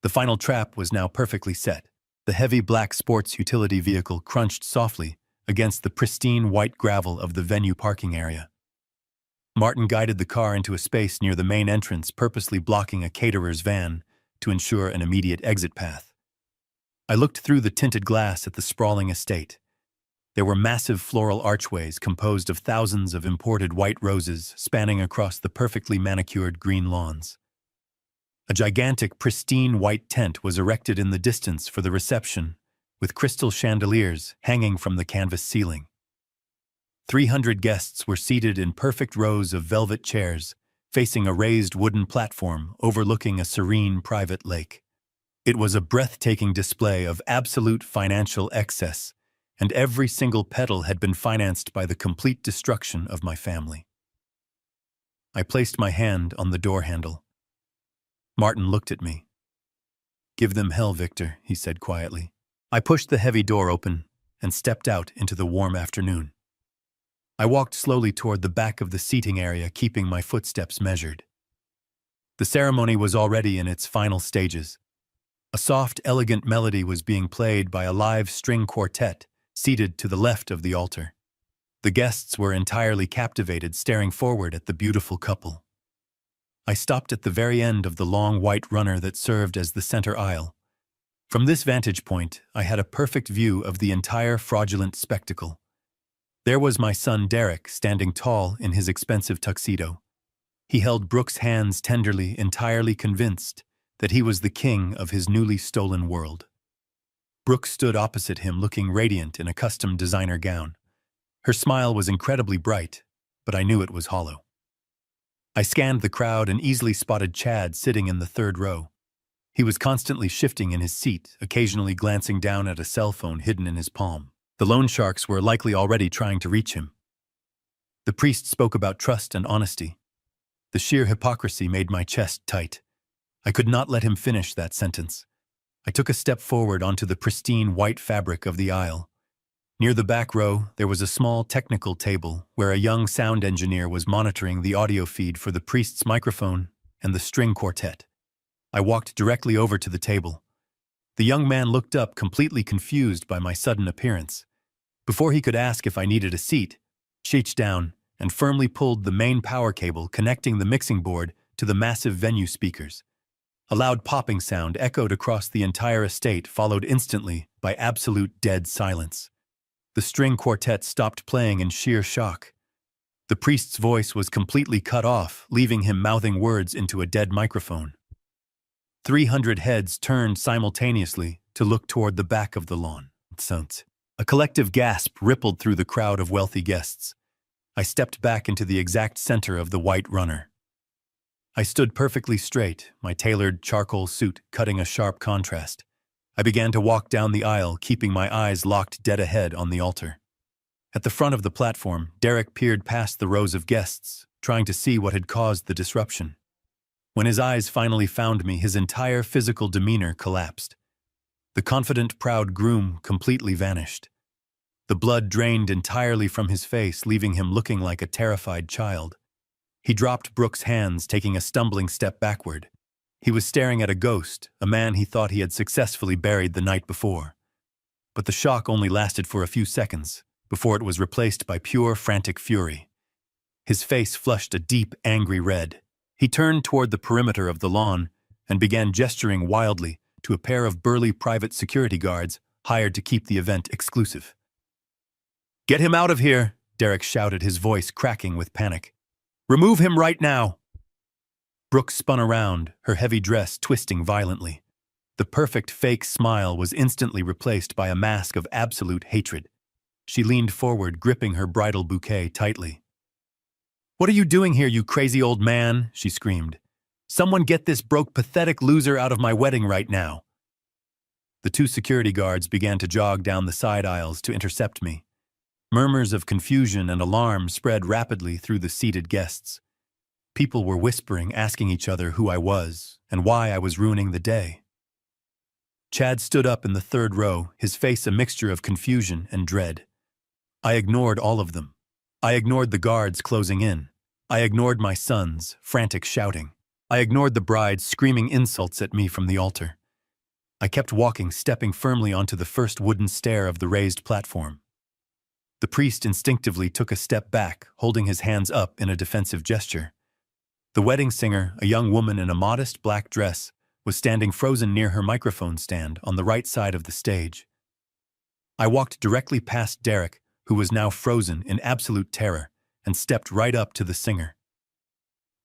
The final trap was now perfectly set. The heavy black sports utility vehicle crunched softly against the pristine white gravel of the venue parking area. Martin guided the car into a space near the main entrance, purposely blocking a caterer's van to ensure an immediate exit path. I looked through the tinted glass at the sprawling estate. There were massive floral archways composed of thousands of imported white roses spanning across the perfectly manicured green lawns. A gigantic, pristine white tent was erected in the distance for the reception, with crystal chandeliers hanging from the canvas ceiling. 300 guests were seated in perfect rows of velvet chairs, facing a raised wooden platform overlooking a serene private lake. It was a breathtaking display of absolute financial excess, and every single petal had been financed by the complete destruction of my family. I placed my hand on the door handle. Martin looked at me. "Give them hell, Victor," he said quietly. I pushed the heavy door open and stepped out into the warm afternoon. I walked slowly toward the back of the seating area, keeping my footsteps measured. The ceremony was already in its final stages. A soft, elegant melody was being played by a live string quartet seated to the left of the altar. The guests were entirely captivated, staring forward at the beautiful couple. I stopped at the very end of the long white runner that served as the center aisle. From this vantage point, I had a perfect view of the entire fraudulent spectacle. There was my son Derek, standing tall in his expensive tuxedo. He held Brooke's hands tenderly, entirely convinced that he was the king of his newly stolen world. Brooke stood opposite him, looking radiant in a custom designer gown. Her smile was incredibly bright, but I knew it was hollow. I scanned the crowd and easily spotted Chad sitting in the third row. He was constantly shifting in his seat, occasionally glancing down at a cell phone hidden in his palm. The loan sharks were likely already trying to reach him. The priest spoke about trust and honesty. The sheer hypocrisy made my chest tight. I could not let him finish that sentence. I took a step forward onto the pristine white fabric of the aisle. Near the back row, there was a small technical table where a young sound engineer was monitoring the audio feed for the priest's microphone and the string quartet. I walked directly over to the table. The young man looked up, completely confused by my sudden appearance. Before he could ask if I needed a seat, he reached down and firmly pulled the main power cable connecting the mixing board to the massive venue speakers. A loud popping sound echoed across the entire estate, followed instantly by absolute dead silence. The string quartet stopped playing in sheer shock. The priest's voice was completely cut off, leaving him mouthing words into a dead microphone. 300 heads turned simultaneously to look toward the back of the lawn. A collective gasp rippled through the crowd of wealthy guests. I stepped back into the exact center of the white runner. I stood perfectly straight, my tailored charcoal suit cutting a sharp contrast. I began to walk down the aisle, keeping my eyes locked dead ahead on the altar. At the front of the platform, Derek peered past the rows of guests, trying to see what had caused the disruption. When his eyes finally found me, his entire physical demeanor collapsed. The confident, proud groom completely vanished. The blood drained entirely from his face, leaving him looking like a terrified child. He dropped Brooke's hands, taking a stumbling step backward. He was staring at a ghost, a man he thought he had successfully buried the night before. But the shock only lasted for a few seconds, before it was replaced by pure, frantic fury. His face flushed a deep, angry red. He turned toward the perimeter of the lawn and began gesturing wildly to a pair of burly private security guards hired to keep the event exclusive. "Get him out of here!" Derek shouted, his voice cracking with panic. "Remove him right now!" Brooke spun around, her heavy dress twisting violently. The perfect fake smile was instantly replaced by a mask of absolute hatred. She leaned forward, gripping her bridal bouquet tightly. "What are you doing here, you crazy old man?" she screamed. "Someone get this broke, pathetic loser out of my wedding right now." The two security guards began to jog down the side aisles to intercept me. Murmurs of confusion and alarm spread rapidly through the seated guests. People were whispering, asking each other who I was and why I was ruining the day. Chad stood up in the third row, his face a mixture of confusion and dread. I ignored all of them. I ignored the guards closing in. I ignored my sons, frantic shouting. I ignored the bride screaming insults at me from the altar. I kept walking, stepping firmly onto the first wooden stair of the raised platform. The priest instinctively took a step back, holding his hands up in a defensive gesture. The wedding singer, a young woman in a modest black dress, was standing frozen near her microphone stand on the right side of the stage. I walked directly past Derek, who was now frozen in absolute terror, and stepped right up to the singer.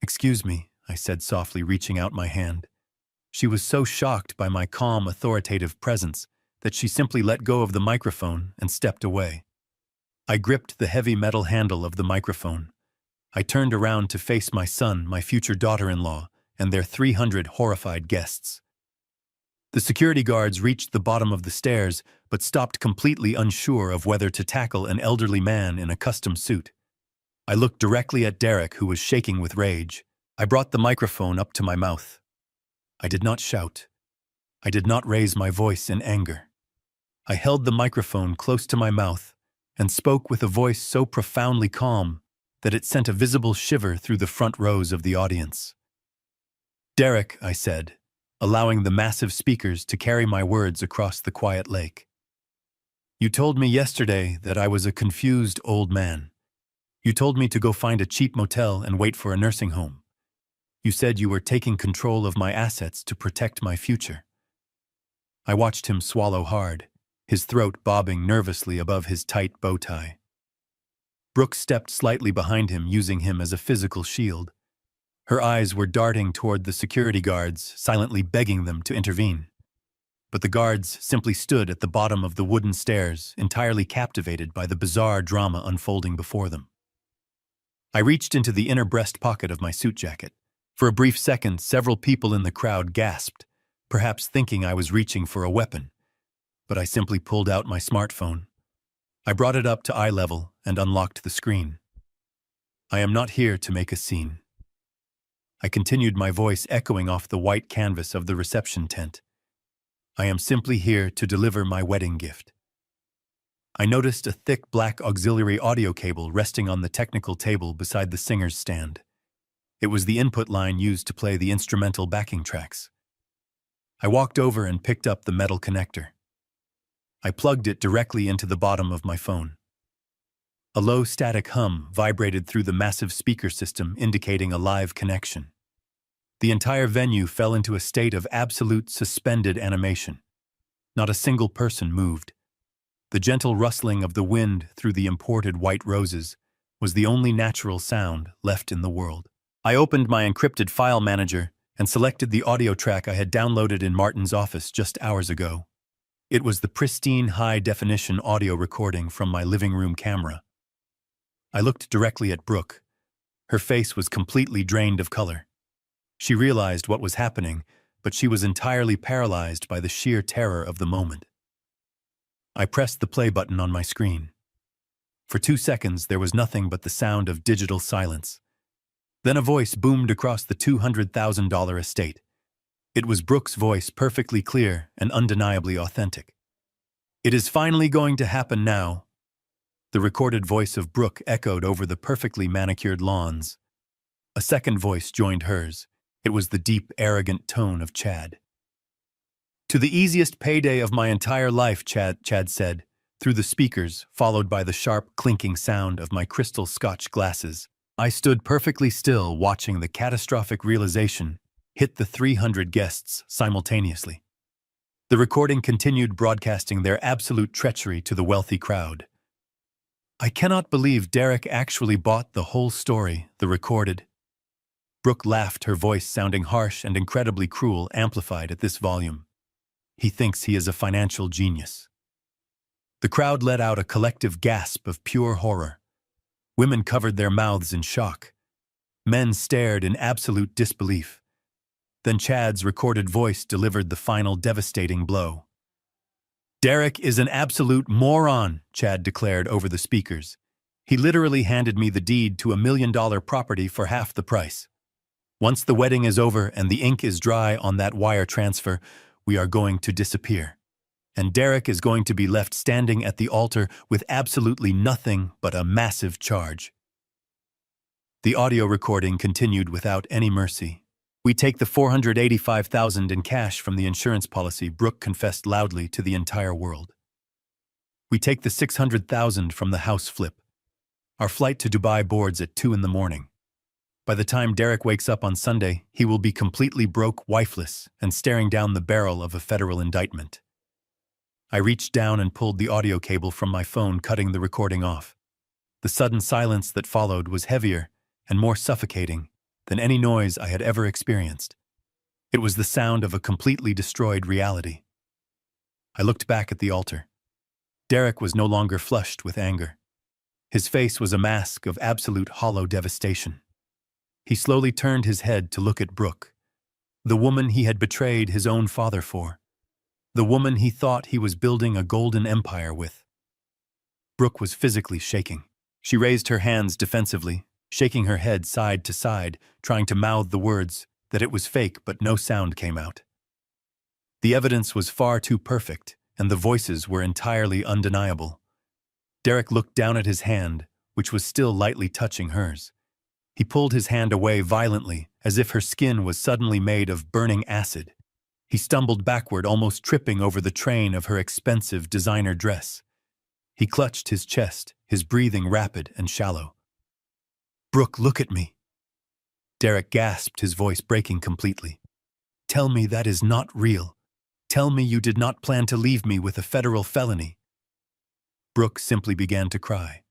"Excuse me," I said softly, reaching out my hand. She was so shocked by my calm, authoritative presence that she simply let go of the microphone and stepped away. I gripped the heavy metal handle of the microphone. I turned around to face my son, my future daughter-in-law, and their 300 horrified guests. The security guards reached the bottom of the stairs, but stopped completely unsure of whether to tackle an elderly man in a custom suit. I looked directly at Derek, who was shaking with rage. I brought the microphone up to my mouth. I did not shout. I did not raise my voice in anger. I held the microphone close to my mouth and spoke with a voice so profoundly calm that it sent a visible shiver through the front rows of the audience. "Derek," I said, allowing the massive speakers to carry my words across the quiet lake. "You told me yesterday that I was a confused old man. You told me to go find a cheap motel and wait for a nursing home. You said you were taking control of my assets to protect my future." I watched him swallow hard, his throat bobbing nervously above his tight bow tie. Brooke stepped slightly behind him, using him as a physical shield. Her eyes were darting toward the security guards, silently begging them to intervene. But the guards simply stood at the bottom of the wooden stairs, entirely captivated by the bizarre drama unfolding before them. I reached into the inner breast pocket of my suit jacket. For a brief second, several people in the crowd gasped, perhaps thinking I was reaching for a weapon. But I simply pulled out my smartphone. I brought it up to eye level and unlocked the screen. "I am not here to make a scene." I continued, my voice echoing off the white canvas of the reception tent. "I am simply here to deliver my wedding gift." I noticed a thick black auxiliary audio cable resting on the technical table beside the singer's stand. It was the input line used to play the instrumental backing tracks. I walked over and picked up the metal connector. I plugged it directly into the bottom of my phone. A low static hum vibrated through the massive speaker system, indicating a live connection. The entire venue fell into a state of absolute suspended animation. Not a single person moved. The gentle rustling of the wind through the imported white roses was the only natural sound left in the world. I opened my encrypted file manager and selected the audio track I had downloaded in Martin's office just hours ago. It was the pristine high-definition audio recording from my living room camera. I looked directly at Brooke. Her face was completely drained of color. She realized what was happening, but she was entirely paralyzed by the sheer terror of the moment. I pressed the play button on my screen. For 2 seconds, there was nothing but the sound of digital silence. Then a voice boomed across the $200,000 estate. It was Brooke's voice, perfectly clear and undeniably authentic. "It is finally going to happen now." The recorded voice of Brooke echoed over the perfectly manicured lawns. A second voice joined hers. It was the deep, arrogant tone of Chad. "To the easiest payday of my entire life," Chad said, through the speakers, followed by the sharp, clinking sound of my crystal Scotch glasses. I stood perfectly still, watching the catastrophic realization hit the 300 guests simultaneously. The recording continued, broadcasting their absolute treachery to the wealthy crowd. "I cannot believe Derek actually bought the whole story," the recorded. Brooke laughed, her voice sounding harsh and incredibly cruel, amplified at this volume. "He thinks he is a financial genius." The crowd let out a collective gasp of pure horror. Women covered their mouths in shock. Men stared in absolute disbelief. Then Chad's recorded voice delivered the final devastating blow. "Derek is an absolute moron," Chad declared over the speakers. "He literally handed me the deed to $1 million property for half the price. Once the wedding is over and the ink is dry on that wire transfer, we are going to disappear. And Derek is going to be left standing at the altar with absolutely nothing but a massive charge." The audio recording continued without any mercy. "We take the $485,000 in cash from the insurance policy," Brooke confessed loudly to the entire world. "We take the $600,000 from the house flip. Our flight to Dubai boards at 2 in the morning. By the time Derek wakes up on Sunday, he will be completely broke, wifeless, and staring down the barrel of a federal indictment." I reached down and pulled the audio cable from my phone, cutting the recording off. The sudden silence that followed was heavier and more suffocating than any noise I had ever experienced. It was the sound of a completely destroyed reality. I looked back at the altar. Derek was no longer flushed with anger. His face was a mask of absolute hollow devastation. He slowly turned his head to look at Brooke, the woman he had betrayed his own father for, the woman he thought he was building a golden empire with. Brooke was physically shaking. She raised her hands defensively, shaking her head side to side, trying to mouth the words that it was fake, but no sound came out. The evidence was far too perfect, and the voices were entirely undeniable. Derek looked down at his hand, which was still lightly touching hers. He pulled his hand away violently, as if her skin was suddenly made of burning acid. He stumbled backward, almost tripping over the train of her expensive designer dress. He clutched his chest, his breathing rapid and shallow. "Brooke, look at me." Derek gasped, his voice breaking completely. "Tell me that is not real. Tell me you did not plan to leave me with a federal felony." Brooke simply began to cry.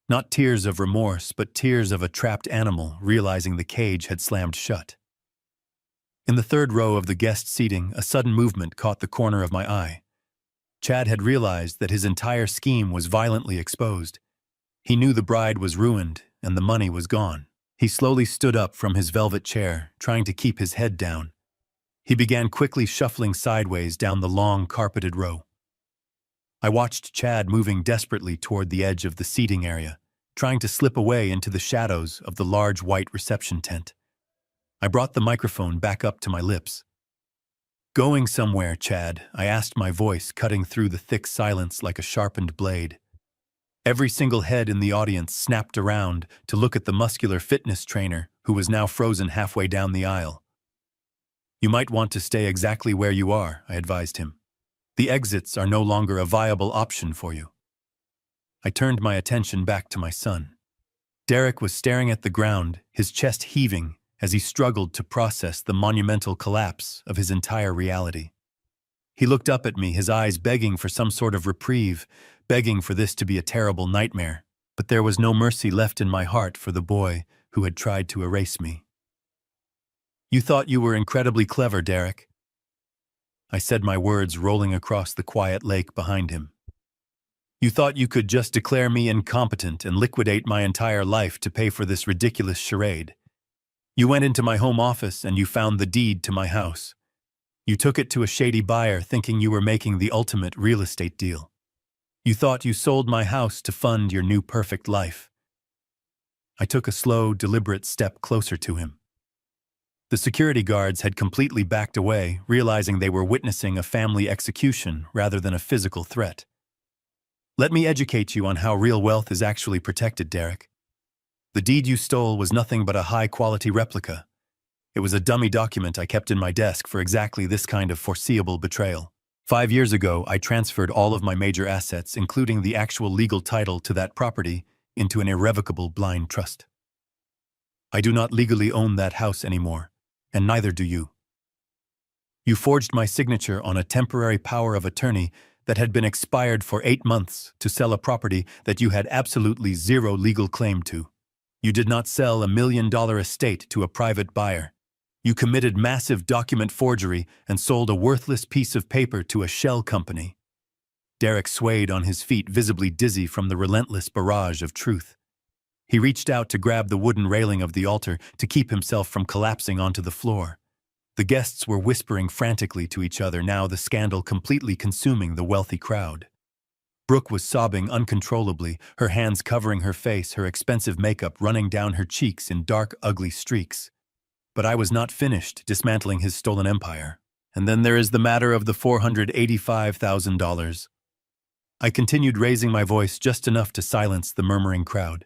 Not tears of remorse, but tears of a trapped animal realizing the cage had slammed shut. In the third row of the guest seating, a sudden movement caught the corner of my eye. Chad had realized that his entire scheme was violently exposed. He knew the bride was ruined and the money was gone. He slowly stood up from his velvet chair, trying to keep his head down. He began quickly shuffling sideways down the long, carpeted row. I watched Chad moving desperately toward the edge of the seating area, trying to slip away into the shadows of the large white reception tent. I brought the microphone back up to my lips. "Going somewhere, Chad?" I asked, my voice cutting through the thick silence like a sharpened blade. Every single head in the audience snapped around to look at the muscular fitness trainer who was now frozen halfway down the aisle. "You might want to stay exactly where you are," I advised him. "The exits are no longer a viable option for you." I turned my attention back to my son. Derek was staring at the ground, his chest heaving as he struggled to process the monumental collapse of his entire reality. He looked up at me, his eyes begging for some sort of reprieve, begging for this to be a terrible nightmare, but there was no mercy left in my heart for the boy who had tried to erase me. "You thought you were incredibly clever, Derek," I said, my words rolling across the quiet lake behind him. "You thought you could just declare me incompetent and liquidate my entire life to pay for this ridiculous charade. You went into my home office and you found the deed to my house. You took it to a shady buyer thinking you were making the ultimate real estate deal. You thought you sold my house to fund your new perfect life." I took a slow, deliberate step closer to him. The security guards had completely backed away, realizing they were witnessing a family execution rather than a physical threat. "Let me educate you on how real wealth is actually protected, Derek. The deed you stole was nothing but a high-quality replica. It was a dummy document I kept in my desk for exactly this kind of foreseeable betrayal. 5 years ago, I transferred all of my major assets, including the actual legal title to that property, into an irrevocable blind trust. I do not legally own that house anymore, and neither do you. You forged my signature on a temporary power of attorney that had been expired for 8 months to sell a property that you had absolutely zero legal claim to. You did not sell $1 million estate to a private buyer. You committed massive document forgery and sold a worthless piece of paper to a shell company." Derek swayed on his feet, visibly dizzy from the relentless barrage of truth. He reached out to grab the wooden railing of the altar to keep himself from collapsing onto the floor. The guests were whispering frantically to each other, now the scandal completely consuming the wealthy crowd. Brooke was sobbing uncontrollably, her hands covering her face, her expensive makeup running down her cheeks in dark, ugly streaks. But I was not finished dismantling his stolen empire. And then there is the matter of the $485,000. I continued, raising my voice just enough to silence the murmuring crowd.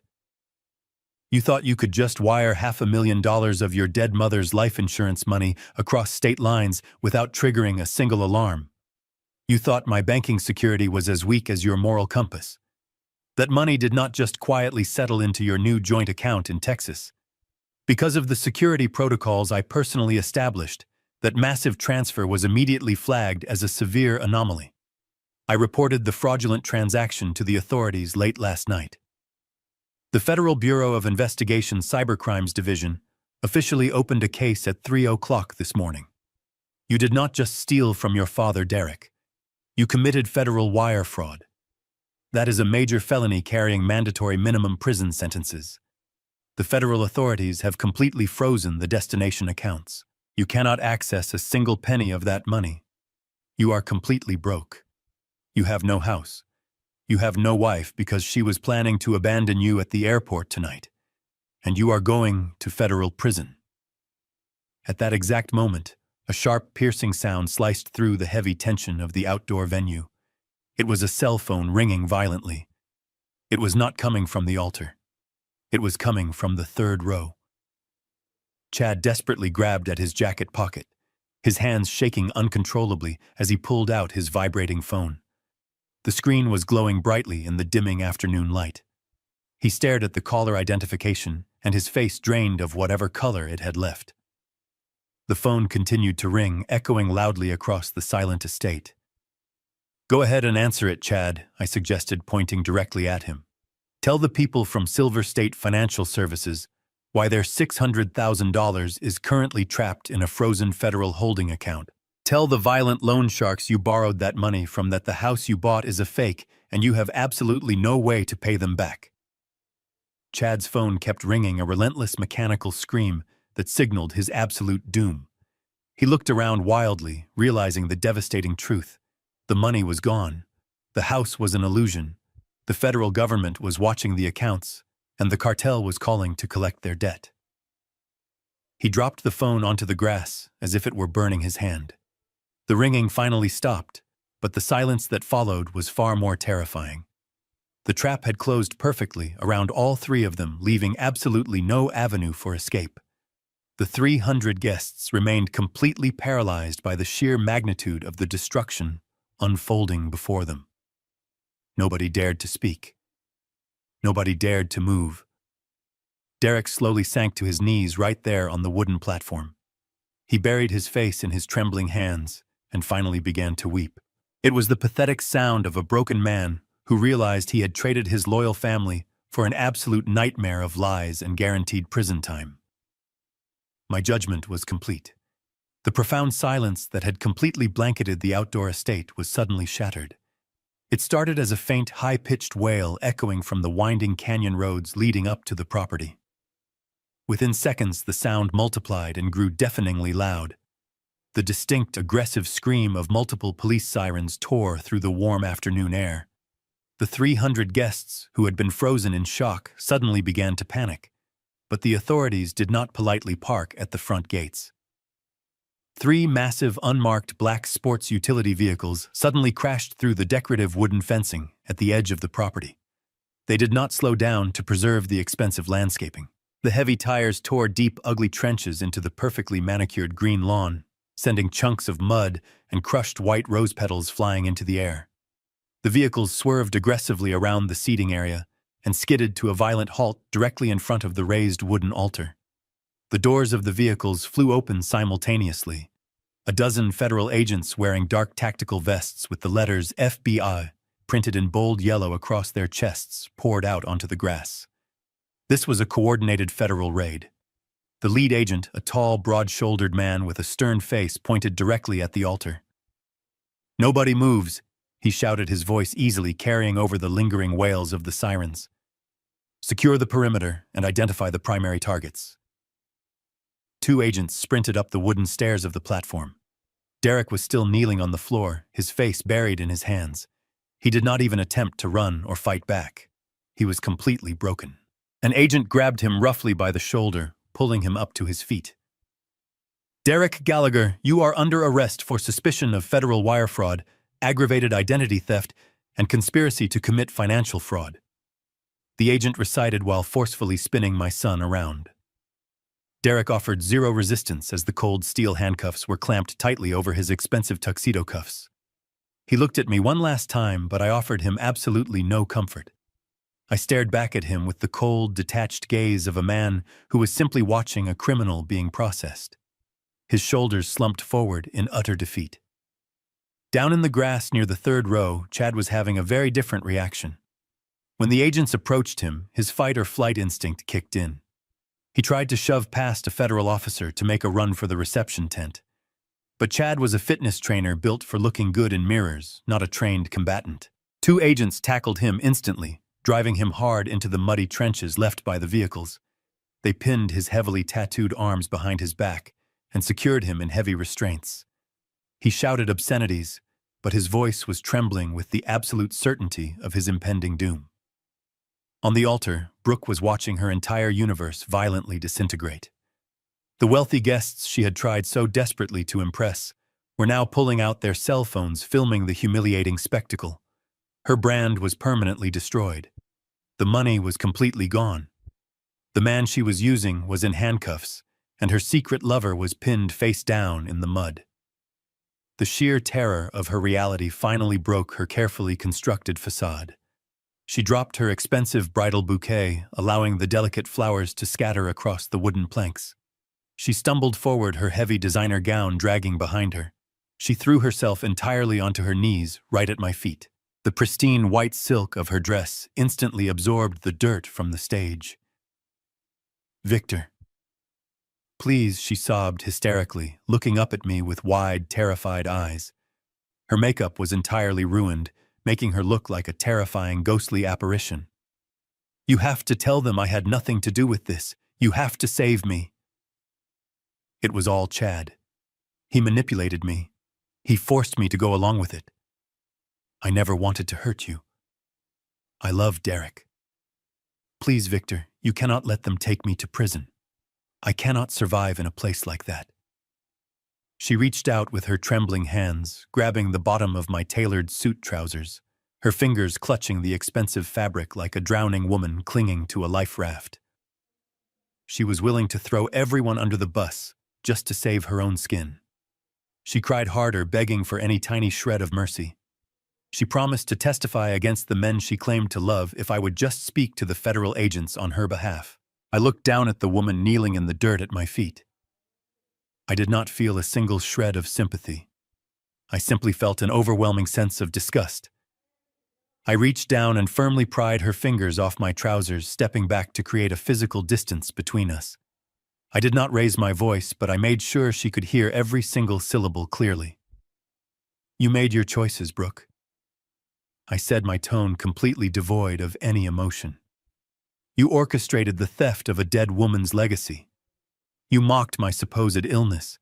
You thought you could just wire $500,000 of your dead mother's life insurance money across state lines without triggering a single alarm. You thought my banking security was as weak as your moral compass. That money did not just quietly settle into your new joint account in Texas. Because of the security protocols I personally established, that massive transfer was immediately flagged as a severe anomaly. I reported the fraudulent transaction to the authorities late last night. The Federal Bureau of Investigation Cybercrimes Division officially opened a case at 3 o'clock this morning. You did not just steal from your father, Derek. You committed federal wire fraud. That is a major felony carrying mandatory minimum prison sentences. The federal authorities have completely frozen the destination accounts. You cannot access a single penny of that money. You are completely broke. You have no house. You have no wife because she was planning to abandon you at the airport tonight. And you are going to federal prison. At that exact moment, a sharp, piercing sound sliced through the heavy tension of the outdoor venue. It was a cell phone ringing violently. It was not coming from the altar. It was coming from the third row. Chad desperately grabbed at his jacket pocket, his hands shaking uncontrollably as he pulled out his vibrating phone. The screen was glowing brightly in the dimming afternoon light. He stared at the caller identification, and his face drained of whatever color it had left. The phone continued to ring, echoing loudly across the silent estate. "Go ahead and answer it, Chad," I suggested, pointing directly at him. "Tell the people from Silver State Financial Services why their $600,000 is currently trapped in a frozen federal holding account. Tell the violent loan sharks you borrowed that money from that the house you bought is a fake and you have absolutely no way to pay them back." Chad's phone kept ringing, a relentless mechanical scream that signaled his absolute doom. He looked around wildly, realizing the devastating truth. The money was gone. The house was an illusion. The federal government was watching the accounts, and the cartel was calling to collect their debt. He dropped the phone onto the grass as if it were burning his hand. The ringing finally stopped, but the silence that followed was far more terrifying. The trap had closed perfectly around all three of them, leaving absolutely no avenue for escape. The 300 guests remained completely paralyzed by the sheer magnitude of the destruction unfolding before them. Nobody dared to speak. Nobody dared to move. Derek slowly sank to his knees right there on the wooden platform. He buried his face in his trembling hands and finally began to weep. It was the pathetic sound of a broken man who realized he had traded his loyal family for an absolute nightmare of lies and guaranteed prison time. My judgment was complete. The profound silence that had completely blanketed the outdoor estate was suddenly shattered. It started as a faint, high-pitched wail echoing from the winding canyon roads leading up to the property. Within seconds, the sound multiplied and grew deafeningly loud. The distinct, aggressive scream of multiple police sirens tore through the warm afternoon air. The 300 guests, who had been frozen in shock, suddenly began to panic, but the authorities did not politely park at the front gates. 3 massive, unmarked black sports utility vehicles suddenly crashed through the decorative wooden fencing at the edge of the property. They did not slow down to preserve the expensive landscaping. The heavy tires tore deep, ugly trenches into the perfectly manicured green lawn, sending chunks of mud and crushed white rose petals flying into the air. The vehicles swerved aggressively around the seating area and skidded to a violent halt directly in front of the raised wooden altar. The doors of the vehicles flew open simultaneously. A dozen federal agents wearing dark tactical vests with the letters FBI printed in bold yellow across their chests poured out onto the grass. This was a coordinated federal raid. The lead agent, a tall, broad-shouldered man with a stern face, pointed directly at the altar. "Nobody moves," he shouted, his voice easily carrying over the lingering wails of the sirens. "Secure the perimeter and identify the primary targets." 2 agents sprinted up the wooden stairs of the platform. Derek was still kneeling on the floor, his face buried in his hands. He did not even attempt to run or fight back. He was completely broken. An agent grabbed him roughly by the shoulder, pulling him up to his feet. "Derek Gallagher, you are under arrest for suspicion of federal wire fraud, aggravated identity theft, and conspiracy to commit financial fraud." the agent recited while forcefully spinning my son around. Derek offered zero resistance as the cold steel handcuffs were clamped tightly over his expensive tuxedo cuffs. He looked at me one last time, but I offered him absolutely no comfort. I stared back at him with the cold, detached gaze of a man who was simply watching a criminal being processed. His shoulders slumped forward in utter defeat. Down in the grass near the third row, Chad was having a very different reaction. When the agents approached him, his fight-or-flight instinct kicked in. He tried to shove past a federal officer to make a run for the reception tent. But Chad was a fitness trainer built for looking good in mirrors, not a trained combatant. 2 agents tackled him instantly, driving him hard into the muddy trenches left by the vehicles. They pinned his heavily tattooed arms behind his back and secured him in heavy restraints. He shouted obscenities, but his voice was trembling with the absolute certainty of his impending doom. On the altar, Brooke was watching her entire universe violently disintegrate. The wealthy guests she had tried so desperately to impress were now pulling out their cell phones filming the humiliating spectacle. Her brand was permanently destroyed. The money was completely gone. The man she was using was in handcuffs, and her secret lover was pinned face down in the mud. The sheer terror of her reality finally broke her carefully constructed facade. She dropped her expensive bridal bouquet, allowing the delicate flowers to scatter across the wooden planks. She stumbled forward, her heavy designer gown dragging behind her. She threw herself entirely onto her knees, right at my feet. The pristine white silk of her dress instantly absorbed the dirt from the stage. "Victor. Please," she sobbed hysterically, looking up at me with wide, terrified eyes. Her makeup was entirely ruined, making her look like a terrifying, ghostly apparition. "You have to tell them I had nothing to do with this. You have to save me." It was all Chad. He manipulated me. He forced me to go along with it. I never wanted to hurt you. I love Derek. Please, Victor, you cannot let them take me to prison. I cannot survive in a place like that. She reached out with her trembling hands, grabbing the bottom of my tailored suit trousers, her fingers clutching the expensive fabric like a drowning woman clinging to a life raft. She was willing to throw everyone under the bus just to save her own skin. She cried harder, begging for any tiny shred of mercy. She promised to testify against the men she claimed to love if I would just speak to the federal agents on her behalf. I looked down at the woman kneeling in the dirt at my feet. I did not feel a single shred of sympathy. I simply felt an overwhelming sense of disgust. I reached down and firmly pried her fingers off my trousers, stepping back to create a physical distance between us. I did not raise my voice, but I made sure she could hear every single syllable clearly. You made your choices, Brooke. I said, my tone completely devoid of any emotion. You orchestrated the theft of a dead woman's legacy. You mocked my supposed illness.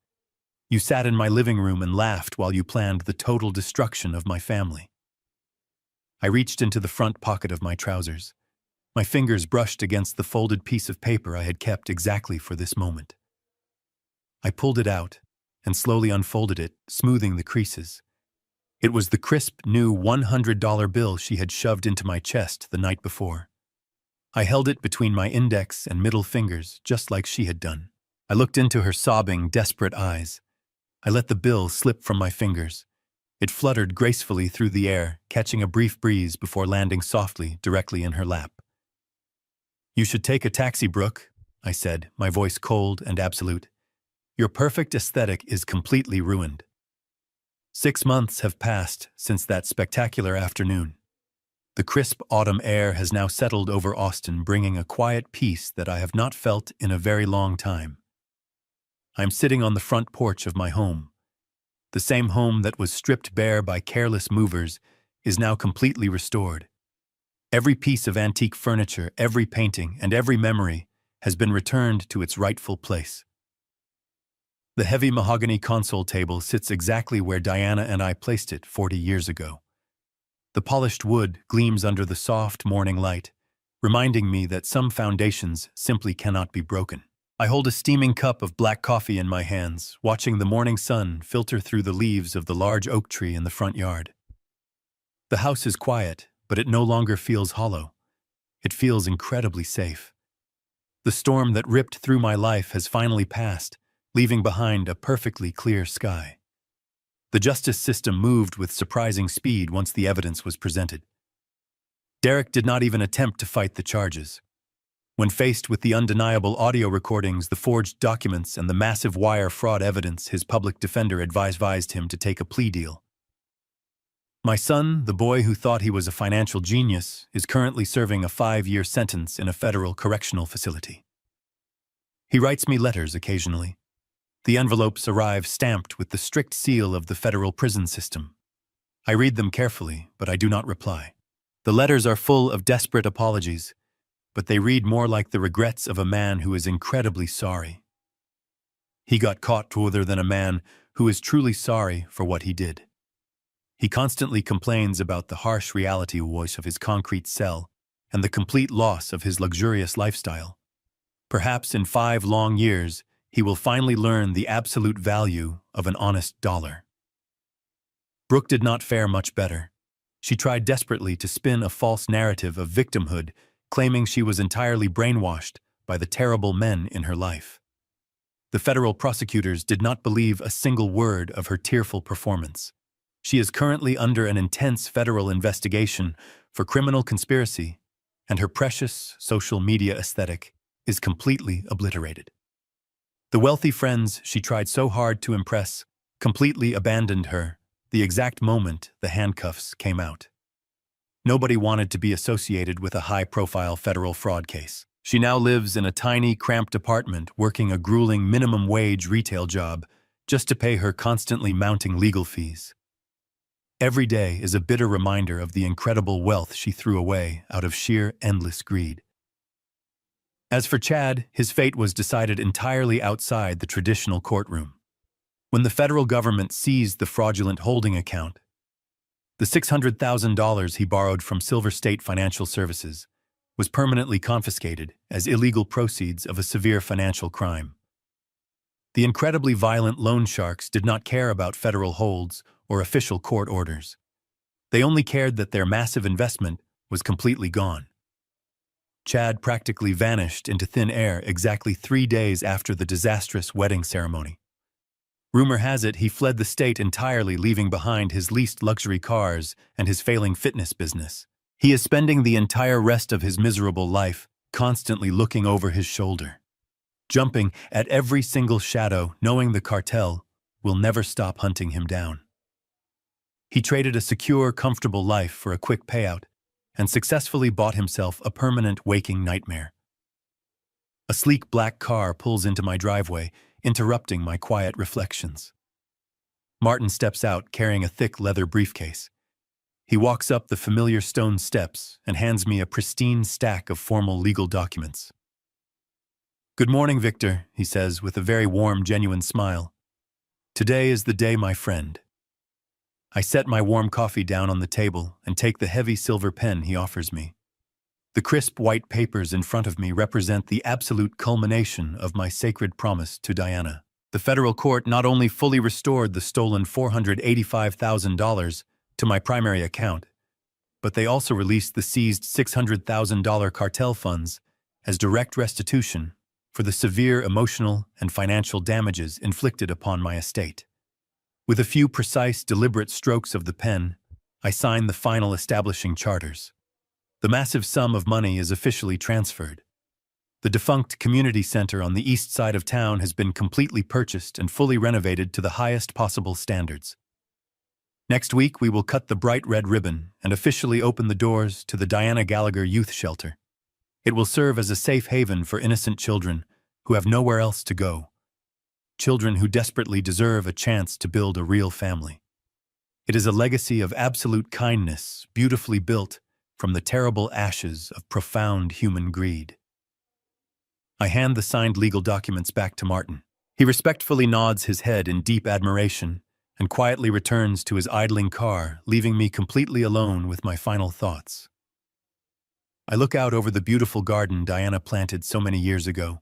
You sat in my living room and laughed while you planned the total destruction of my family. I reached into the front pocket of my trousers. My fingers brushed against the folded piece of paper I had kept exactly for this moment. I pulled it out and slowly unfolded it, smoothing the creases. It was the crisp, new $100 bill she had shoved into my chest the night before. I held it between my index and middle fingers, just like she had done. I looked into her sobbing, desperate eyes. I let the bill slip from my fingers. It fluttered gracefully through the air, catching a brief breeze before landing softly directly in her lap. You should take a taxi, Brooke, I said, my voice cold and absolute. Your perfect aesthetic is completely ruined. 6 months have passed since that spectacular afternoon. The crisp autumn air has now settled over Austin, bringing a quiet peace that I have not felt in a very long time. I'm sitting on the front porch of my home. The same home that was stripped bare by careless movers is now completely restored. Every piece of antique furniture, every painting, and every memory has been returned to its rightful place. The heavy mahogany console table sits exactly where Diana and I placed it 40 years ago. The polished wood gleams under the soft morning light, reminding me that some foundations simply cannot be broken. I hold a steaming cup of black coffee in my hands, watching the morning sun filter through the leaves of the large oak tree in the front yard. The house is quiet, but it no longer feels hollow. It feels incredibly safe. The storm that ripped through my life has finally passed, leaving behind a perfectly clear sky. The justice system moved with surprising speed once the evidence was presented. Derek did not even attempt to fight the charges. When faced with the undeniable audio recordings, the forged documents, and the massive wire fraud evidence, his public defender advised him to take a plea deal. My son, the boy who thought he was a financial genius, is currently serving a 5-year sentence in a federal correctional facility. He writes me letters occasionally. The envelopes arrive stamped with the strict seal of the federal prison system. I read them carefully, but I do not reply. The letters are full of desperate apologies, but they read more like the regrets of a man who is incredibly sorry. He got caught rather than a man who is truly sorry for what he did. He constantly complains about the harsh reality voice of his concrete cell and the complete loss of his luxurious lifestyle. Perhaps in 5 long years, he will finally learn the absolute value of an honest dollar. Brooke did not fare much better. She tried desperately to spin a false narrative of victimhood, claiming she was entirely brainwashed by the terrible men in her life. The federal prosecutors did not believe a single word of her tearful performance. She is currently under an intense federal investigation for criminal conspiracy, and her precious social media aesthetic is completely obliterated. The wealthy friends she tried so hard to impress completely abandoned her the exact moment the handcuffs came out. Nobody wanted to be associated with a high-profile federal fraud case. She now lives in a tiny, cramped apartment working a grueling minimum-wage retail job just to pay her constantly mounting legal fees. Every day is a bitter reminder of the incredible wealth she threw away out of sheer endless greed. As for Chad, his fate was decided entirely outside the traditional courtroom. When the federal government seized the fraudulent holding account, the $600,000 he borrowed from Silver State Financial Services was permanently confiscated as illegal proceeds of a severe financial crime. The incredibly violent loan sharks did not care about federal holds or official court orders. They only cared that their massive investment was completely gone. Chad practically vanished into thin air exactly 3 days after the disastrous wedding ceremony. Rumor has it he fled the state entirely, leaving behind his leased luxury cars and his failing fitness business. He is spending the entire rest of his miserable life constantly looking over his shoulder, jumping at every single shadow, knowing the cartel will never stop hunting him down. He traded a secure, comfortable life for a quick payout and successfully bought himself a permanent waking nightmare. A sleek black car pulls into my driveway, interrupting my quiet reflections. Martin steps out carrying a thick leather briefcase. He walks up the familiar stone steps and hands me a pristine stack of formal legal documents. "Good morning, Victor," he says with a very warm, genuine smile. "Today is the day, my friend." I set my warm coffee down on the table and take the heavy silver pen he offers me. The crisp white papers in front of me represent the absolute culmination of my sacred promise to Diana. The federal court not only fully restored the stolen $485,000 to my primary account, but they also released the seized $600,000 cartel funds as direct restitution for the severe emotional and financial damages inflicted upon my estate. With a few precise, deliberate strokes of the pen, I sign the final establishing charters. The massive sum of money is officially transferred. The defunct community center on the east side of town has been completely purchased and fully renovated to the highest possible standards. Next week, we will cut the bright red ribbon and officially open the doors to the Diana Gallagher Youth Shelter. It will serve as a safe haven for innocent children who have nowhere else to go. Children who desperately deserve a chance to build a real family. It is a legacy of absolute kindness, beautifully built from the terrible ashes of profound human greed. I hand the signed legal documents back to Martin. He respectfully nods his head in deep admiration and quietly returns to his idling car, leaving me completely alone with my final thoughts. I look out over the beautiful garden Diana planted so many years ago.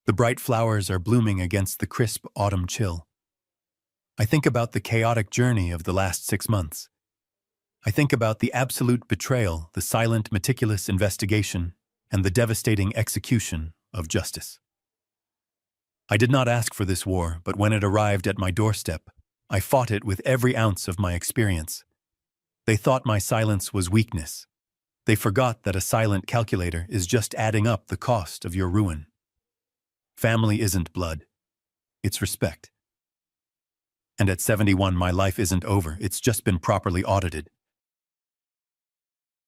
The bright flowers are blooming against the crisp autumn chill. I think about the chaotic journey of the last 6 months. I think about the absolute betrayal, the silent, meticulous investigation, and the devastating execution of justice. I did not ask for this war, but when it arrived at my doorstep, I fought it with every ounce of my experience. They thought my silence was weakness. They forgot that a silent calculator is just adding up the cost of your ruin. Family isn't blood. It's respect. And at 71, my life isn't over. It's just been properly audited.